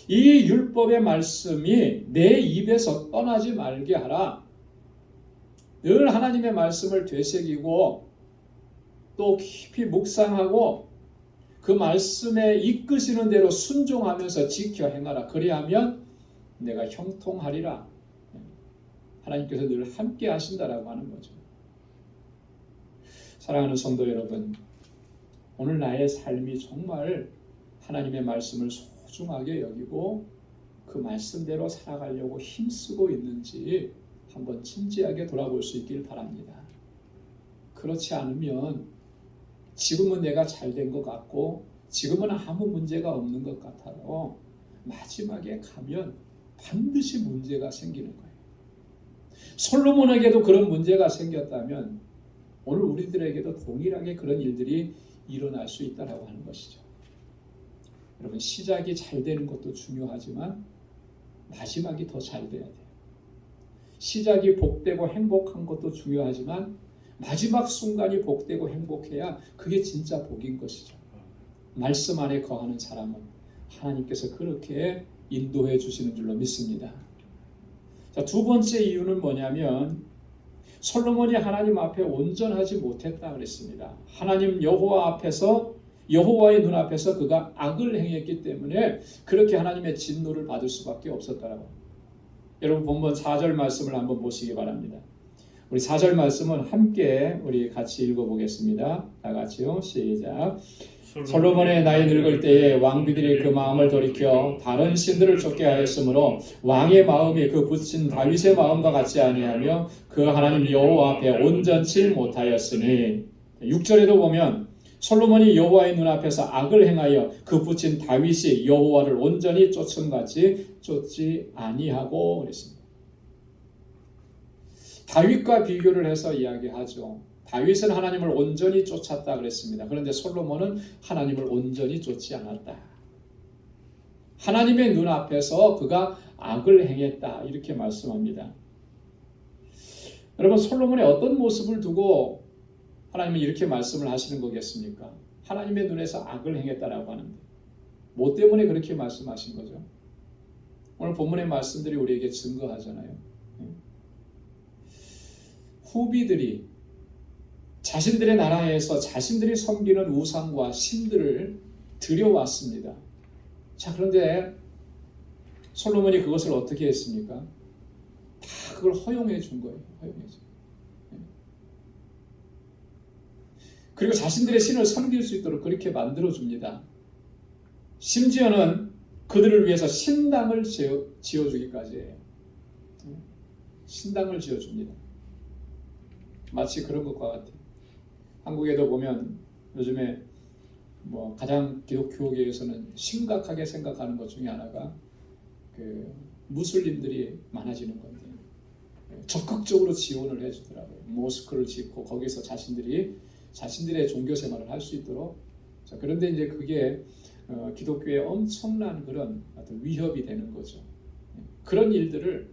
이 율법의 말씀이 내 입에서 떠나지 말게 하라. 늘 하나님의 말씀을 되새기고 또 깊이 묵상하고 그 말씀에 이끄시는 대로 순종하면서 지켜 행하라. 그리하면 내가 형통하리라. 하나님께서 늘 함께 하신다라고 하는 거죠. 사랑하는 성도 여러분, 오늘 나의 삶이 정말 하나님의 말씀을 소중하게 여기고 그 말씀대로 살아가려고 힘쓰고 있는지 한번 진지하게 돌아볼 수 있길 바랍니다. 그렇지 않으면 지금은 내가 잘된 것 같고 지금은 아무 문제가 없는 것 같아도 마지막에 가면 반드시 문제가 생기는 거예요. 솔로몬에게도 그런 문제가 생겼다면 오늘 우리들에게도 동일하게 그런 일들이 일어날 수 있다고 하는 것이죠. 여러분, 시작이 잘 되는 것도 중요하지만 마지막이 더 잘 돼야 돼요. 시작이 복되고 행복한 것도 중요하지만 마지막 순간이 복되고 행복해야 그게 진짜 복인 것이죠. 말씀 안에 거하는 사람은 하나님께서 그렇게 인도해 주시는 줄로 믿습니다. 자, 두 번째 이유는 뭐냐면 솔로몬이 하나님 앞에 온전하지 못했다 그랬습니다. 하나님 여호와 앞에서, 여호와의 눈앞에서 그가 악을 행했기 때문에 그렇게 하나님의 진노를 받을 수밖에 없었다라고. 여러분, 본문 4절 말씀을 한번 보시기 바랍니다. 우리 4절 말씀은 함께 우리 같이 읽어보겠습니다. 다 같이요. 시작. 솔로몬의 나이 늙을 때에 왕비들이 그 마음을 돌이켜 다른 신들을 쫓게 하였으므로 왕의 마음이 그 붙인 다윗의 마음과 같지 아니하며 그 하나님 여호와 앞에 온전치 못하였으니. 6절에도 보면 솔로몬이 여호와의 눈앞에서 악을 행하여 그 붙인 다윗이 여호와를 온전히 쫓은 같이 쫓지 아니하고 그랬습니다. 다윗과 비교를 해서 이야기하죠. 다윗은 하나님을 온전히 쫓았다 그랬습니다. 그런데 솔로몬은 하나님을 온전히 쫓지 않았다. 하나님의 눈앞에서 그가 악을 행했다 이렇게 말씀합니다. 여러분, 솔로몬의 어떤 모습을 두고 하나님은 이렇게 말씀을 하시는 거겠습니까? 하나님의 눈에서 악을 행했다라고 하는데 뭐 때문에 그렇게 말씀하신 거죠? 오늘 본문의 말씀들이 우리에게 증거하잖아요. 후비들이 자신들의 나라에서 자신들이 섬기는 우상과 신들을 들여왔습니다. 자, 그런데 솔로몬이 그것을 어떻게 했습니까? 다 그걸 허용해 준 거예요. 허용해 준. 그리고 자신들의 신을 섬길 수 있도록 그렇게 만들어 줍니다. 심지어는 그들을 위해서 신당을 지어주기까지 해요. 신당을 지어줍니다. 마치 그런 것과 같아요. 한국에도 보면 요즘에 가장 기독교계에서는 심각하게 생각하는 것 중에 하나가 그 무슬림들이 많아지는 건데 적극적으로 지원을 해주더라고요. 모스크를 짓고 거기서 자신들의 종교 생활을 할 수 있도록. 자, 그런데 이제 그게 기독교에 엄청난 그런 어떤 위협이 되는 거죠. 그런 일들을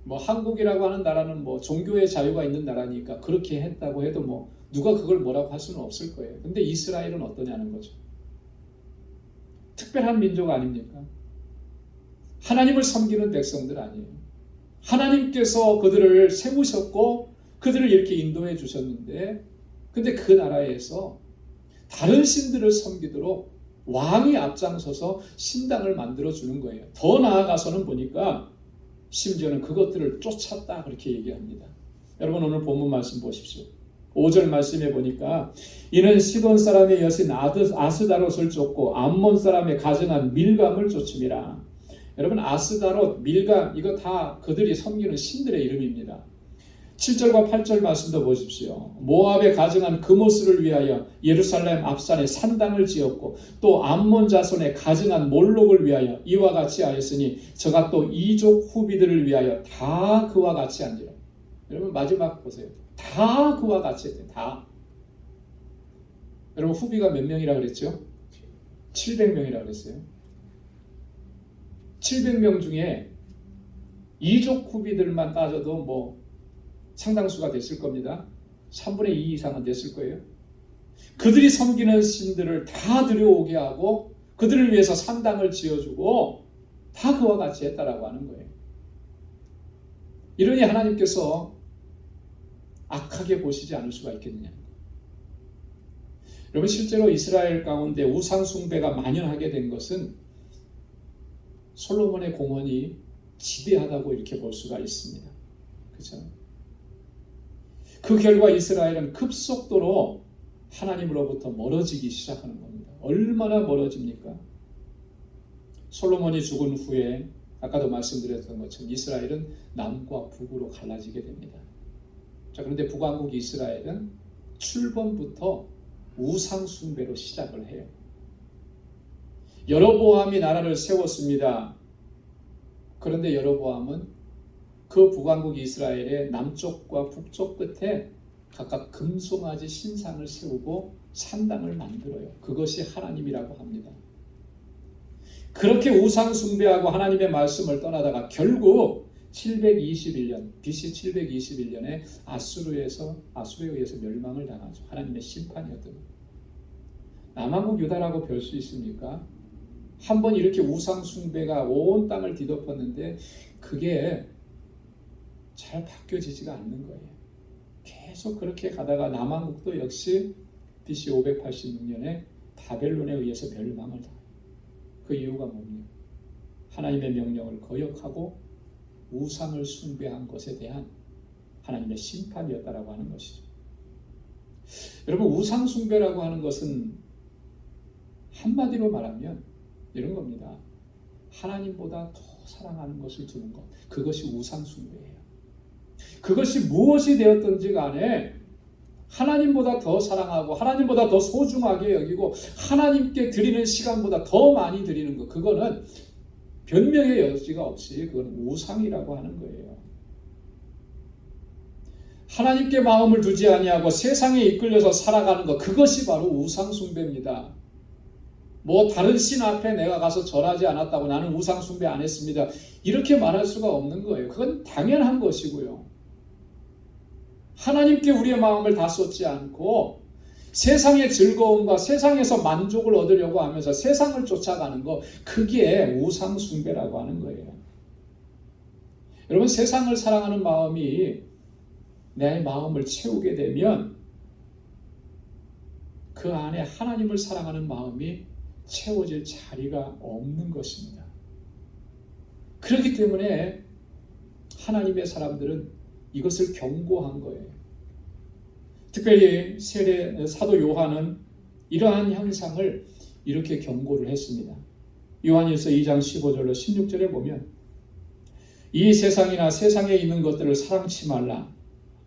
한국이라고 하는 나라는 종교의 자유가 있는 나라니까 그렇게 했다고 해도 누가 그걸 뭐라고 할 수는 없을 거예요. 근데 이스라엘은 어떠냐는 거죠. 특별한 민족 아닙니까? 하나님을 섬기는 백성들 아니에요. 하나님께서 그들을 세우셨고 그들을 이렇게 인도해 주셨는데 근데 그 나라에서 다른 신들을 섬기도록 왕이 앞장서서 신당을 만들어 주는 거예요. 더 나아가서는 보니까 심지어는 그것들을 쫓았다 그렇게 얘기합니다. 여러분, 오늘 본문 말씀 보십시오. 5절 말씀에 보니까 이는 시돈 사람의 여신 아스다롯을 쫓고 암몬 사람의 가증한 밀감을 쫓음이라. 여러분, 아스다롯, 밀감 이거 다 그들이 섬기는 신들의 이름입니다. 7절과 8절 말씀도 보십시오. 모압에 가증한 그모스를 위하여 예루살렘 앞산에 산당을 지었고 또 암몬 자손에 가증한 몰록을 위하여 이와 같이 하였으니 저가 또 이족 후비들을 위하여 다 그와 같이 한지라. 여러분, 마지막 보세요. 다 그와 같이 했대요. 다. 여러분, 후비가 몇 명이라 그랬죠? 700명이라 그랬어요. 700명 중에 이족 후비들만 따져도 상당수가 됐을 겁니다. 3분의 2 이상은 됐을 거예요. 그들이 섬기는 신들을 다 들여오게 하고 그들을 위해서 산당을 지어주고 다 그와 같이 했다라고 하는 거예요. 이러니 하나님께서 악하게 보시지 않을 수가 있겠느냐. 여러분, 실제로 이스라엘 가운데 우상 숭배가 만연하게 된 것은 솔로몬의 공헌이 지대하다고 이렇게 볼 수가 있습니다. 그렇죠? 그 결과 이스라엘은 급속도로 하나님으로부터 멀어지기 시작하는 겁니다. 얼마나 멀어집니까? 솔로몬이 죽은 후에 아까도 말씀드렸던 것처럼 이스라엘은 남과 북으로 갈라지게 됩니다. 자, 그런데 북왕국 이스라엘은 출범부터 우상 숭배로 시작을 해요. 여로보암이 나라를 세웠습니다. 그런데 여로보암은 그 북왕국 이스라엘의 남쪽과 북쪽 끝에 각각 금송아지 신상을 세우고 산당을 만들어요. 그것이 하나님이라고 합니다. 그렇게 우상 숭배하고 하나님의 말씀을 떠나다가 결국 721년 BC 721년에 아수르에 의해서 멸망을 당하죠. 하나님의 심판이었던 거예요. 남왕국 유다라고 별 수 있습니까? 한번 이렇게 우상 숭배가 온 땅을 뒤덮었는데 그게 잘 바뀌어지지가 않는 거예요. 계속 그렇게 가다가 남왕국도 역시 BC 586년에 바벨론에 의해서 멸망을 당해요. 그 이유가 뭡니까? 하나님의 명령을 거역하고 우상을 숭배한 것에 대한 하나님의 심판이었다라고 하는 것이죠. 여러분, 우상 숭배라고 하는 것은 한마디로 말하면 이런 겁니다. 하나님보다 더 사랑하는 것을 두는 것, 그것이 우상 숭배예요. 그것이 무엇이 되었든지 간에 하나님보다 더 사랑하고 하나님보다 더 소중하게 여기고 하나님께 드리는 시간보다 더 많이 드리는 것, 그거는 변명의 여지가 없이 그건 우상이라고 하는 거예요. 하나님께 마음을 두지 아니하고 세상에 이끌려서 살아가는 것, 그것이 바로 우상 숭배입니다. 뭐 다른 신 앞에 내가 가서 절하지 않았다고 나는 우상 숭배 안 했습니다, 이렇게 말할 수가 없는 거예요. 그건 당연한 것이고요. 하나님께 우리의 마음을 다 쏟지 않고 세상의 즐거움과 세상에서 만족을 얻으려고 하면서 세상을 쫓아가는 것, 그게 우상 숭배라고 하는 거예요. 여러분, 세상을 사랑하는 마음이 내 마음을 채우게 되면 그 안에 하나님을 사랑하는 마음이 채워질 자리가 없는 것입니다. 그렇기 때문에 하나님의 사람들은 이것을 경고한 거예요. 특별히 사도 요한은 이러한 현상을 이렇게 경고를 했습니다. 요한일서 2장 15절로 16절에 보면, 이 세상이나 세상에 있는 것들을 사랑치 말라.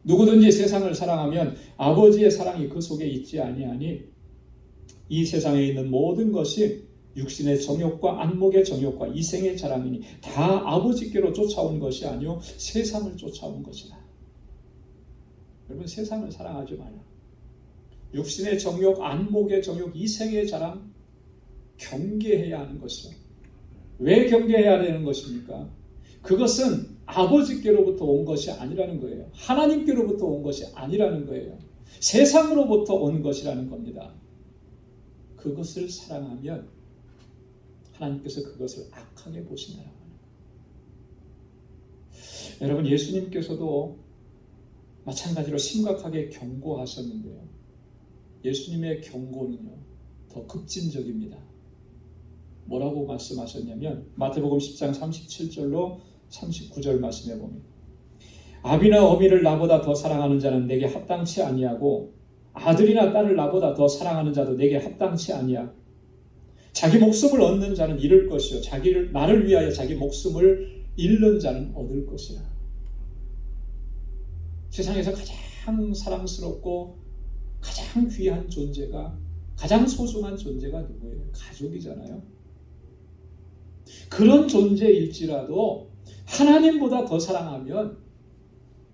누구든지 세상을 사랑하면 아버지의 사랑이 그 속에 있지 아니하니, 이 세상에 있는 모든 것이 육신의 정욕과 안목의 정욕과 이생의 자랑이니 다 아버지께로 쫓아온 것이 아니요 세상을 쫓아온 것이다. 여러분, 세상을 사랑하지 말라. 육신의 정욕, 안목의 정욕, 이생의 자랑 경계해야 하는 것이다. 왜 경계해야 되는 것입니까? 그것은 아버지께로부터 온 것이 아니라는 거예요. 하나님께로부터 온 것이 아니라는 거예요. 세상으로부터 온 것이라는 겁니다. 그것을 사랑하면 하나님께서 그것을 악하게 보신다라고 하는 거예요. 여러분, 예수님께서도 마찬가지로 심각하게 경고하셨는데요. 예수님의 경고는요, 더 급진적입니다. 뭐라고 말씀하셨냐면 마태복음 10장 37절로 39절 말씀해 보면, 아비나 어미를 나보다 더 사랑하는 자는 내게 합당치 아니하고 아들이나 딸을 나보다 더 사랑하는 자도 내게 합당치 아니하. 자기 목숨을 얻는 자는 잃을 것이요 나를 위하여 자기 목숨을 잃는 자는 얻을 것이라. 세상에서 가장 사랑스럽고 가장 귀한 존재가, 가장 소중한 존재가 누구예요? 가족이잖아요. 그런 존재일지라도 하나님보다 더 사랑하면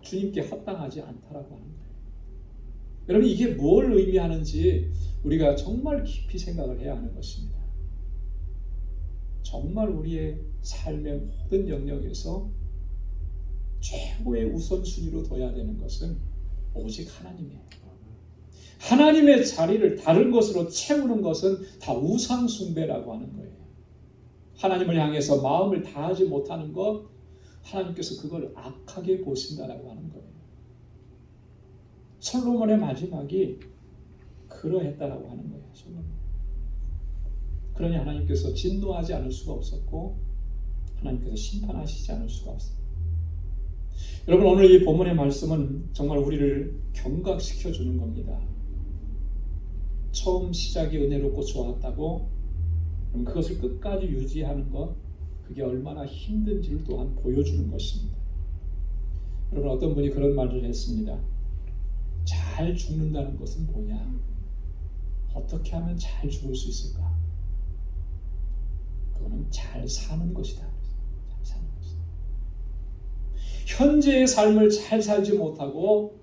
주님께 합당하지 않다라고 하는 거예요. 여러분, 이게 뭘 의미하는지 우리가 정말 깊이 생각을 해야 하는 것입니다. 정말 우리의 삶의 모든 영역에서 최고의 우선순위로 둬야 되는 것은 오직 하나님이에요. 하나님의 자리를 다른 것으로 채우는 것은 다 우상 숭배라고 하는 거예요. 하나님을 향해서 마음을 다하지 못하는 것, 하나님께서 그걸 악하게 보신다라고 하는 거예요. 솔로몬의 마지막이 그러했다라고 하는 거예요. 솔로몬. 그러니 하나님께서 진노하지 않을 수가 없었고 하나님께서 심판하시지 않을 수가 없습니다. 여러분, 오늘 이 본문의 말씀은 정말 우리를 경각시켜 주는 겁니다. 처음 시작이 은혜롭고 좋았다고 그럼 그것을 끝까지 유지하는 것, 그게 얼마나 힘든지를 또한 보여주는 것입니다. 여러분, 어떤 분이 그런 말을 했습니다. 잘 죽는다는 것은 뭐냐? 어떻게 하면 잘 죽을 수 있을까? 그거는 잘 사는 것이다. 잘 사는 것이다. 현재의 삶을 잘 살지 못하고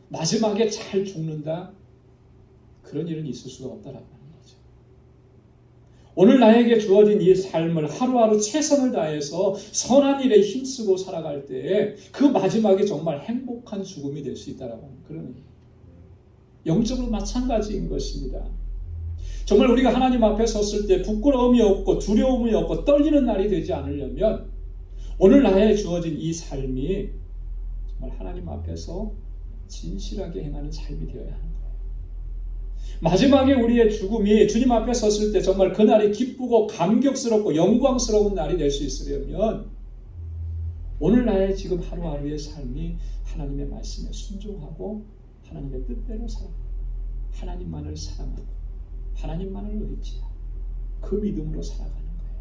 마지막에 잘 죽는다? 그런 일은 있을 수가 없다라고 하는 거죠. 오늘 나에게 주어진 이 삶을 하루하루 최선을 다해서 선한 일에 힘쓰고 살아갈 때 그 마지막에 정말 행복한 죽음이 될 수 있다라고 하는 그런 의미. 영적으로 마찬가지인 것입니다. 정말 우리가 하나님 앞에 섰을 때 부끄러움이 없고 두려움이 없고 떨리는 날이 되지 않으려면 오늘 나에 주어진 이 삶이 정말 하나님 앞에서 진실하게 행하는 삶이 되어야 하는 거예요. 마지막에 우리의 죽음이 주님 앞에 섰을 때 정말 그날이 기쁘고 감격스럽고 영광스러운 날이 될 수 있으려면 오늘 나의 지금 하루하루의 삶이 하나님의 말씀에 순종하고 하나님의 뜻대로 살아가고 하나님만을 사랑하고 하나님만을 의지하고 그 믿음으로 살아가는 거예요.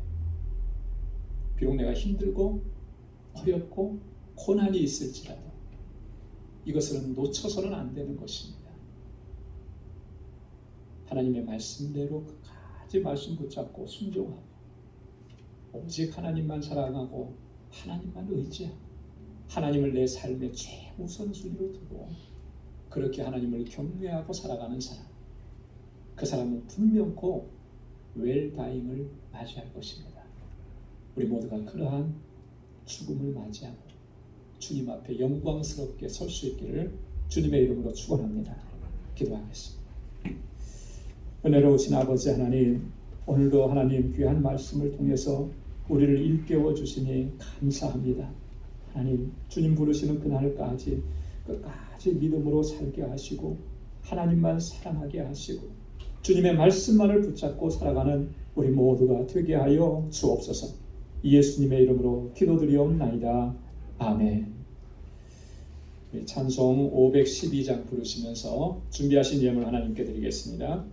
비록 내가 힘들고 어렵고 고난이 있을지라도 이것은 놓쳐서는 안 되는 것입니다. 하나님의 말씀대로 끝까지 말씀 붙잡고 순종하고 오직 하나님만 사랑하고 하나님만 의지하고 하나님을 내 삶의 최우선순위로 두고 그렇게 하나님을 경외하고 살아가는 사람, 그 사람은 분명코 웰다잉을 맞이할 것입니다. 우리 모두가 그러한 죽음을 맞이하고 주님 앞에 영광스럽게 설 수 있기를 주님의 이름으로 축원합니다. 기도하겠습니다. 은혜로우신 아버지 하나님, 오늘도 하나님 귀한 말씀을 통해서 우리를 일깨워 주시니 감사합니다. 하나님, 주님 부르시는 그날까지 끝까지 믿음으로 살게 하시고 하나님만 사랑하게 하시고 주님의 말씀만을 붙잡고 살아가는 우리 모두가 되게 하여 주옵소서. 예수님의 이름으로 기도드리옵나이다. 아멘. 찬송 512장 부르시면서 준비하신 예물 하나님께 드리겠습니다.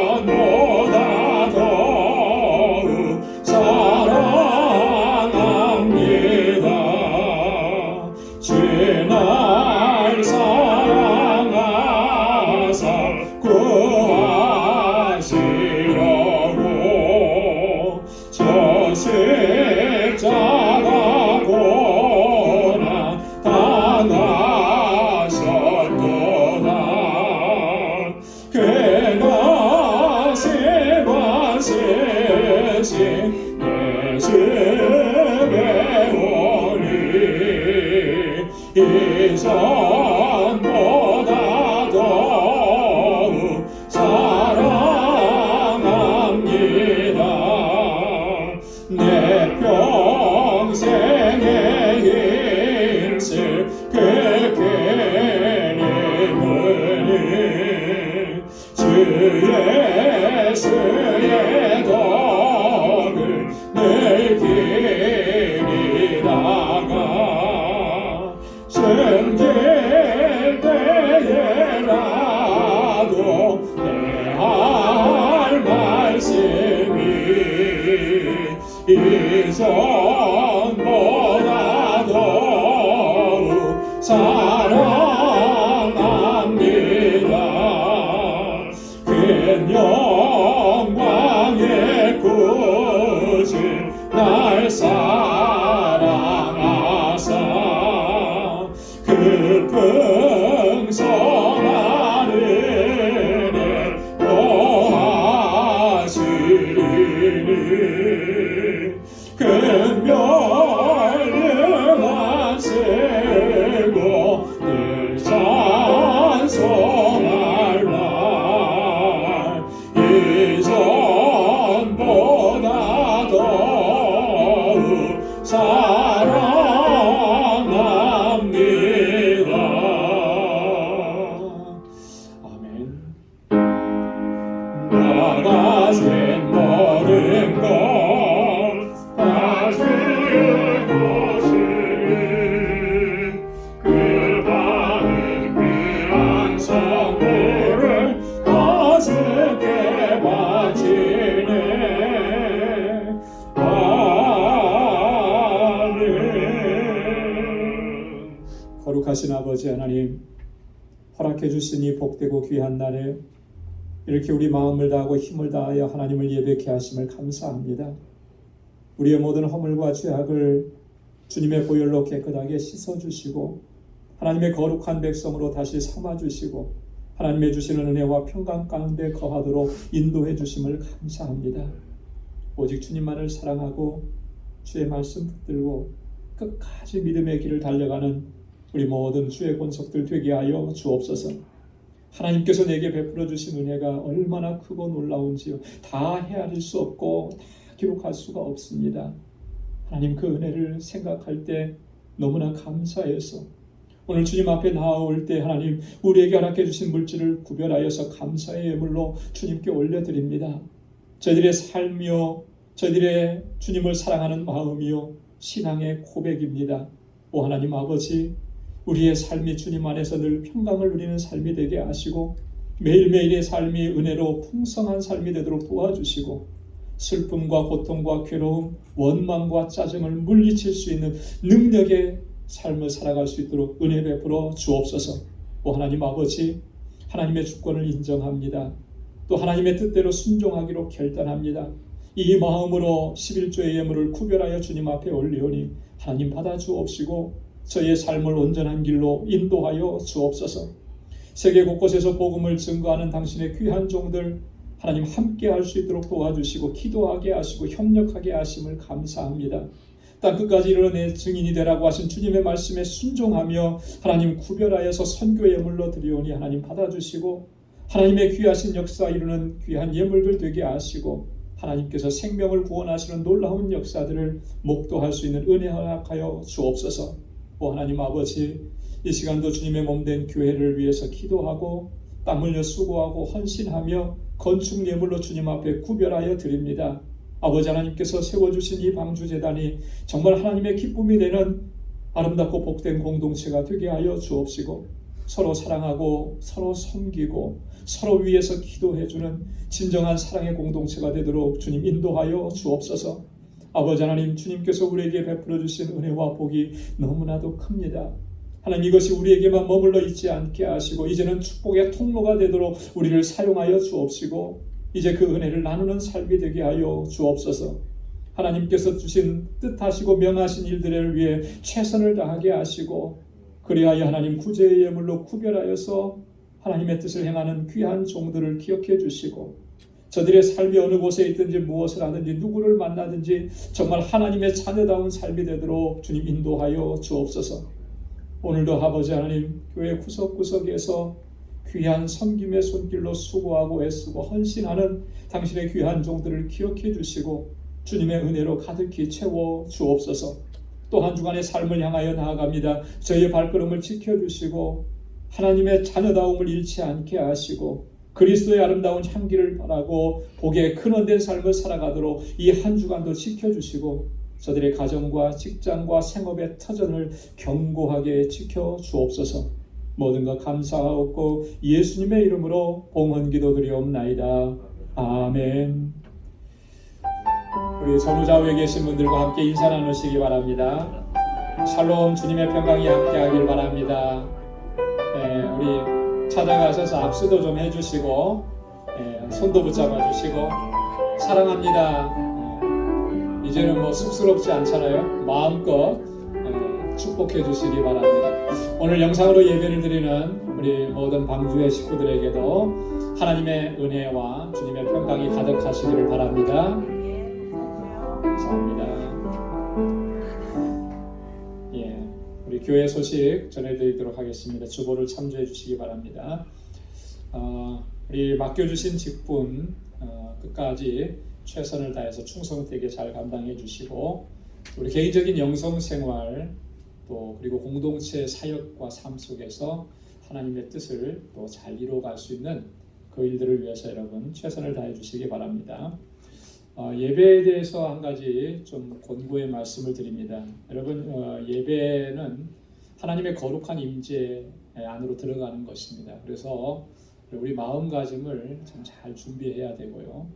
이전보다 더욱 사랑합니다. 주날 사랑하사 구하시려고 저 십자가 고난 당하셨도다. 그가 세바세신 내 집에 오니 이전보다 더욱 사랑합니다. 내 평생의 힘쓸 그 깨님을 주 예수의 덕을 늘 기리다가 숨길 때에라도 내 할 말씀이 이전보다 더욱 사랑합니다. 큰 영광의 구주 날 사랑하사 그 풍성한 은혜 보하시리니 근멸능한 쓰고 늘 찬송할 날 이전보다 더욱 사랑합니다. 아멘. 나가신 모든 것 다 주의 것이니 그 받은 귀한 선물을 다 주께 바치네. 아멘. 거룩하신 아버지 하나님, 허락해 주신 이 복되고 귀한 날에 이렇게 우리 마음을 다하고 힘을 다하여 하나님을 예배케 하심을 감사합니다. 우리의 모든 허물과 죄악을 주님의 보혈로 깨끗하게 씻어주시고 하나님의 거룩한 백성으로 다시 삼아주시고 하나님의 주시는 은혜와 평강 가운데 거하도록 인도해 주심을 감사합니다. 오직 주님만을 사랑하고 주의 말씀 붙들고 끝까지 믿음의 길을 달려가는 우리 모든 주의 권속들 되게 하여 주옵소서. 하나님께서 내게 베풀어 주신 은혜가 얼마나 크고 놀라운지요. 다 헤아릴 수 없고 다 기록할 수가 없습니다. 하나님 그 은혜를 생각할 때 너무나 감사해서 오늘 주님 앞에 나아올 때 하나님 우리에게 허락해 주신 물질을 구별하여서 감사의 예물로 주님께 올려드립니다. 저희들의 삶이요, 저희들의 주님을 사랑하는 마음이요, 신앙의 고백입니다. 오 하나님 아버지, 우리의 삶이 주님 안에서 늘 평강을 누리는 삶이 되게 하시고 매일매일의 삶이 은혜로 풍성한 삶이 되도록 도와주시고 슬픔과 고통과 괴로움, 원망과 짜증을 물리칠 수 있는 능력의 삶을 살아갈 수 있도록 은혜 베풀어 주옵소서. 오 하나님 아버지, 하나님의 주권을 인정합니다. 또 하나님의 뜻대로 순종하기로 결단합니다. 이 마음으로 11조의 예물을 구별하여 주님 앞에 올리오니 하나님 받아 주옵시고 저희의 삶을 온전한 길로 인도하여 주옵소서. 세계 곳곳에서 복음을 증거하는 당신의 귀한 종들 하나님 함께 할 수 있도록 도와주시고 기도하게 하시고 협력하게 하심을 감사합니다. 땅끝까지 이르러내 증인이 되라고 하신 주님의 말씀에 순종하며 하나님 구별하여서 선교 예물로 드리오니 하나님 받아주시고 하나님의 귀하신 역사 이루는 귀한 예물들 되게 하시고 하나님께서 생명을 구원하시는 놀라운 역사들을 목도할 수 있는 은혜 허락하여 주옵소서. 오 하나님 아버지, 이 시간도 주님의 몸된 교회를 위해서 기도하고 땀 흘려 수고하고 헌신하며 건축 예물로 주님 앞에 구별하여 드립니다. 아버지 하나님께서 세워주신 이 방주재단이 정말 하나님의 기쁨이 되는 아름답고 복된 공동체가 되게 하여 주옵시고 서로 사랑하고 서로 섬기고 서로 위해서 기도해주는 진정한 사랑의 공동체가 되도록 주님 인도하여 주옵소서. 아버지 하나님, 주님께서 우리에게 베풀어 주신 은혜와 복이 너무나도 큽니다. 하나님, 이것이 우리에게만 머물러 있지 않게 하시고 이제는 축복의 통로가 되도록 우리를 사용하여 주옵시고 이제 그 은혜를 나누는 삶이 되게 하여 주옵소서. 하나님께서 주신 뜻하시고 명하신 일들을 위해 최선을 다하게 하시고 그리하여 하나님 구제의 예물로 구별하여서 하나님의 뜻을 행하는 귀한 종들을 기억해 주시고 저들의 삶이 어느 곳에 있든지 무엇을 하든지 누구를 만나든지 정말 하나님의 자녀다운 삶이 되도록 주님 인도하여 주옵소서. 오늘도 아버지 하나님 교회 구석구석에서 귀한 섬김의 손길로 수고하고 애쓰고 헌신하는 당신의 귀한 종들을 기억해 주시고 주님의 은혜로 가득히 채워 주옵소서. 또 한 주간의 삶을 향하여 나아갑니다. 저희의 발걸음을 지켜주시고 하나님의 자녀다움을 잃지 않게 하시고 그리스도의 아름다운 향기를 바라고 복에 근원된 삶을 살아가도록 이 한 주간도 지켜주시고 저들의 가정과 직장과 생업의 터전을 견고하게 지켜 주옵소서. 모든 것 감사하옵고 예수님의 이름으로 봉헌 기도드리옵나이다. 아멘. 우리 전후좌우에 계신 분들과 함께 인사 나누시기 바랍니다. 샬롬, 주님의 평강이 함께하길 바랍니다. 우리 찾아가셔서 악수도 좀 해주시고 손도 붙잡아 주시고 사랑합니다. 이제는 뭐 쑥스럽지 않잖아요. 마음껏 축복해 주시기 바랍니다. 오늘 영상으로 예배를 드리는 우리 모든 방주의 식구들에게도 하나님의 은혜와 주님의 평강이 가득하시기를 바랍니다. 감사합니다. 우리 교회 소식 전해드리도록 하겠습니다. 주보를 참조해 주시기 바랍니다. 우리 맡겨주신 직분 끝까지 최선을 다해서 충성되게 잘 감당해 주시고 우리 개인적인 영성생활 또 그리고 공동체 사역과 삶 속에서 하나님의 뜻을 또 잘 이루어갈 수 있는 그 일들을 위해서 여러분 최선을 다해 주시기 바랍니다. 예배에 대해서 한 가지 좀 권고의 말씀을 드립니다. 여러분 예배는 하나님의 거룩한 임재 안으로 들어가는 것입니다. 그래서 우리 마음가짐을 참 잘 준비해야 되고요.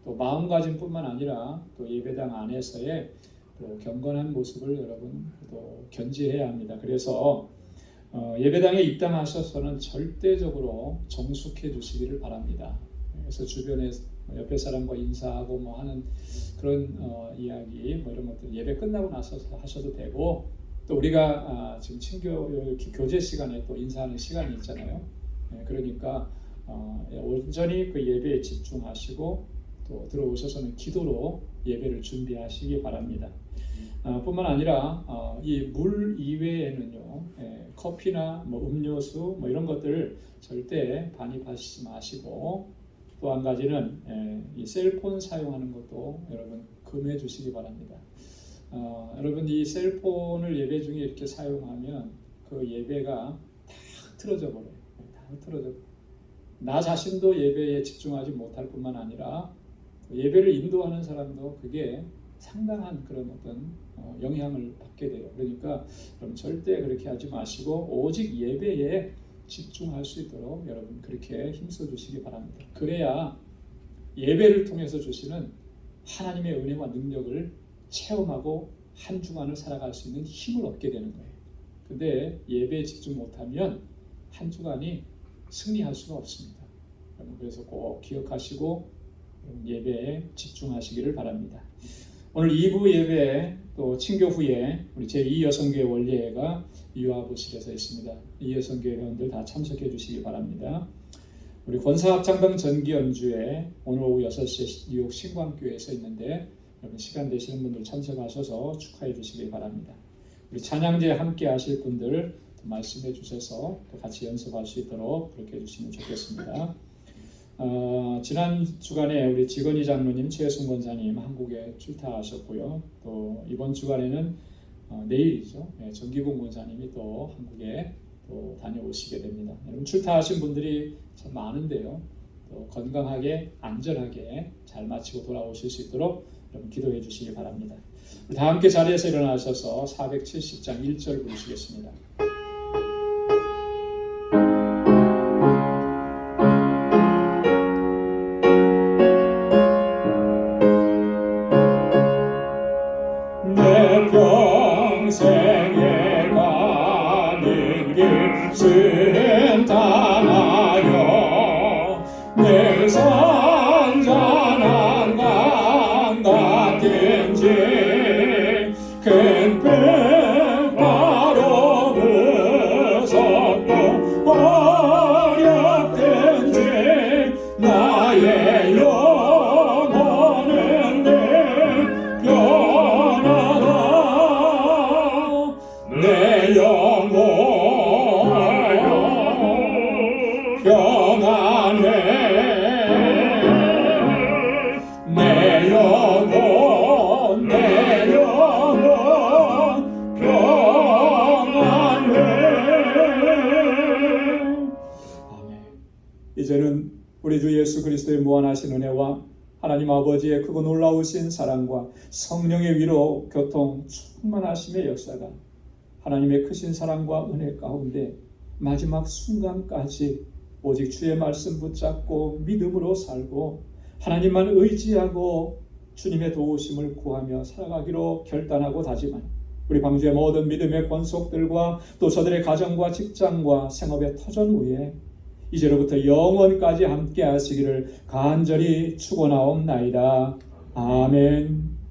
또 마음가짐뿐만 아니라 또 예배당 안에서의 또 경건한 모습을 여러분 또 견지해야 합니다. 그래서 예배당에 입당하셔서는 절대적으로 정숙해 주시기를 바랍니다. 그래서 주변에 옆에 사람과 인사하고 뭐 하는 그런 이야기 뭐 이런 것들 예배 끝나고 나서 하셔도 되고 또 우리가 지금 친교 교제 시간에 또 인사하는 시간이 있잖아요. 그러니까 온전히 그 예배에 집중하시고 또 들어오셔서는 기도로 예배를 준비하시기 바랍니다. 뿐만 아니라 이 물 이외에는요 커피나 뭐 음료수 뭐 이런 것들을 절대 반입하시지 마시고, 또 한 가지는 이 셀폰 사용하는 것도 여러분 금해 주시기 바랍니다. 여러분 이 셀폰을 예배 중에 이렇게 사용하면 그 예배가 다 흐트러져 버려요. 다 흐트러져. 나 자신도 예배에 집중하지 못할 뿐만 아니라 예배를 인도하는 사람도 그게 상당한 그런 어떤 영향을 받게 돼요. 그러니까 여러분 절대 그렇게 하지 마시고 오직 예배에 집중할 수 있도록 여러분 그렇게 힘써 주시기 바랍니다. 그래야 예배를 통해서 주시는 하나님의 은혜와 능력을 체험하고 한 주간을 살아갈 수 있는 힘을 얻게 되는 거예요. 근데 예배에 집중 못하면 한 주간이 승리할 수가 없습니다. 그래서 꼭 기억하시고 예배에 집중하시기를 바랍니다. 오늘 2부 예배 또 친교 후에 우리 제2여성교회 원례회가 유아부실에서 있습니다. 이 여성교회 회원들 다 참석해 주시기 바랍니다. 우리 권사합창당 전기 연주회 오늘 오후 6시에 뉴욕 신광교회에서 있는데 여러분 시간 되시는 분들 참석하셔서 축하해 주시기 바랍니다. 우리 찬양제 함께 하실 분들 말씀해 주셔서 또 같이 연습할 수 있도록 그렇게 해주시면 좋겠습니다. 지난 주간에 우리 지건희 장로님, 최순 권사님 한국에 출타하셨고요. 또 이번 주간에는 내일이죠. 정기봉 권사님이 또 한국에 또 다녀오시게 됩니다. 여러분 출타하신 분들이 참 많은데요. 또 건강하게 안전하게 잘 마치고 돌아오실 수 있도록 여러분 기도해 주시기 바랍니다. 다 함께 자리에서 일어나셔서 470장 1절 부르시겠습니다. 내 평생에 가는 길 순탄하여 내 선전한 강 같은지 큰 바로 무섭고 어렵든지 나의 영혼은 늘 변하다 내 영혼 평안해 내 영혼 평안해. 아멘. 이제는 우리 주 예수 그리스도의 무한하신 은혜와 하나님 아버지의 크고 놀라우신 사랑과 성령의 위로 교통 충만하심의 역사가 하나님의 크신 사랑과 은혜 가운데 마지막 순간까지 오직 주의 말씀 붙잡고 믿음으로 살고 하나님만 의지하고 주님의 도우심을 구하며 살아가기로 결단하고 다짐한 우리 광주의 모든 믿음의 권속들과 또 저들의 가정과 직장과 생업의 터전 위에 이제로부터 영원까지 함께 하시기를 간절히 축원하옵나이다. 아멘.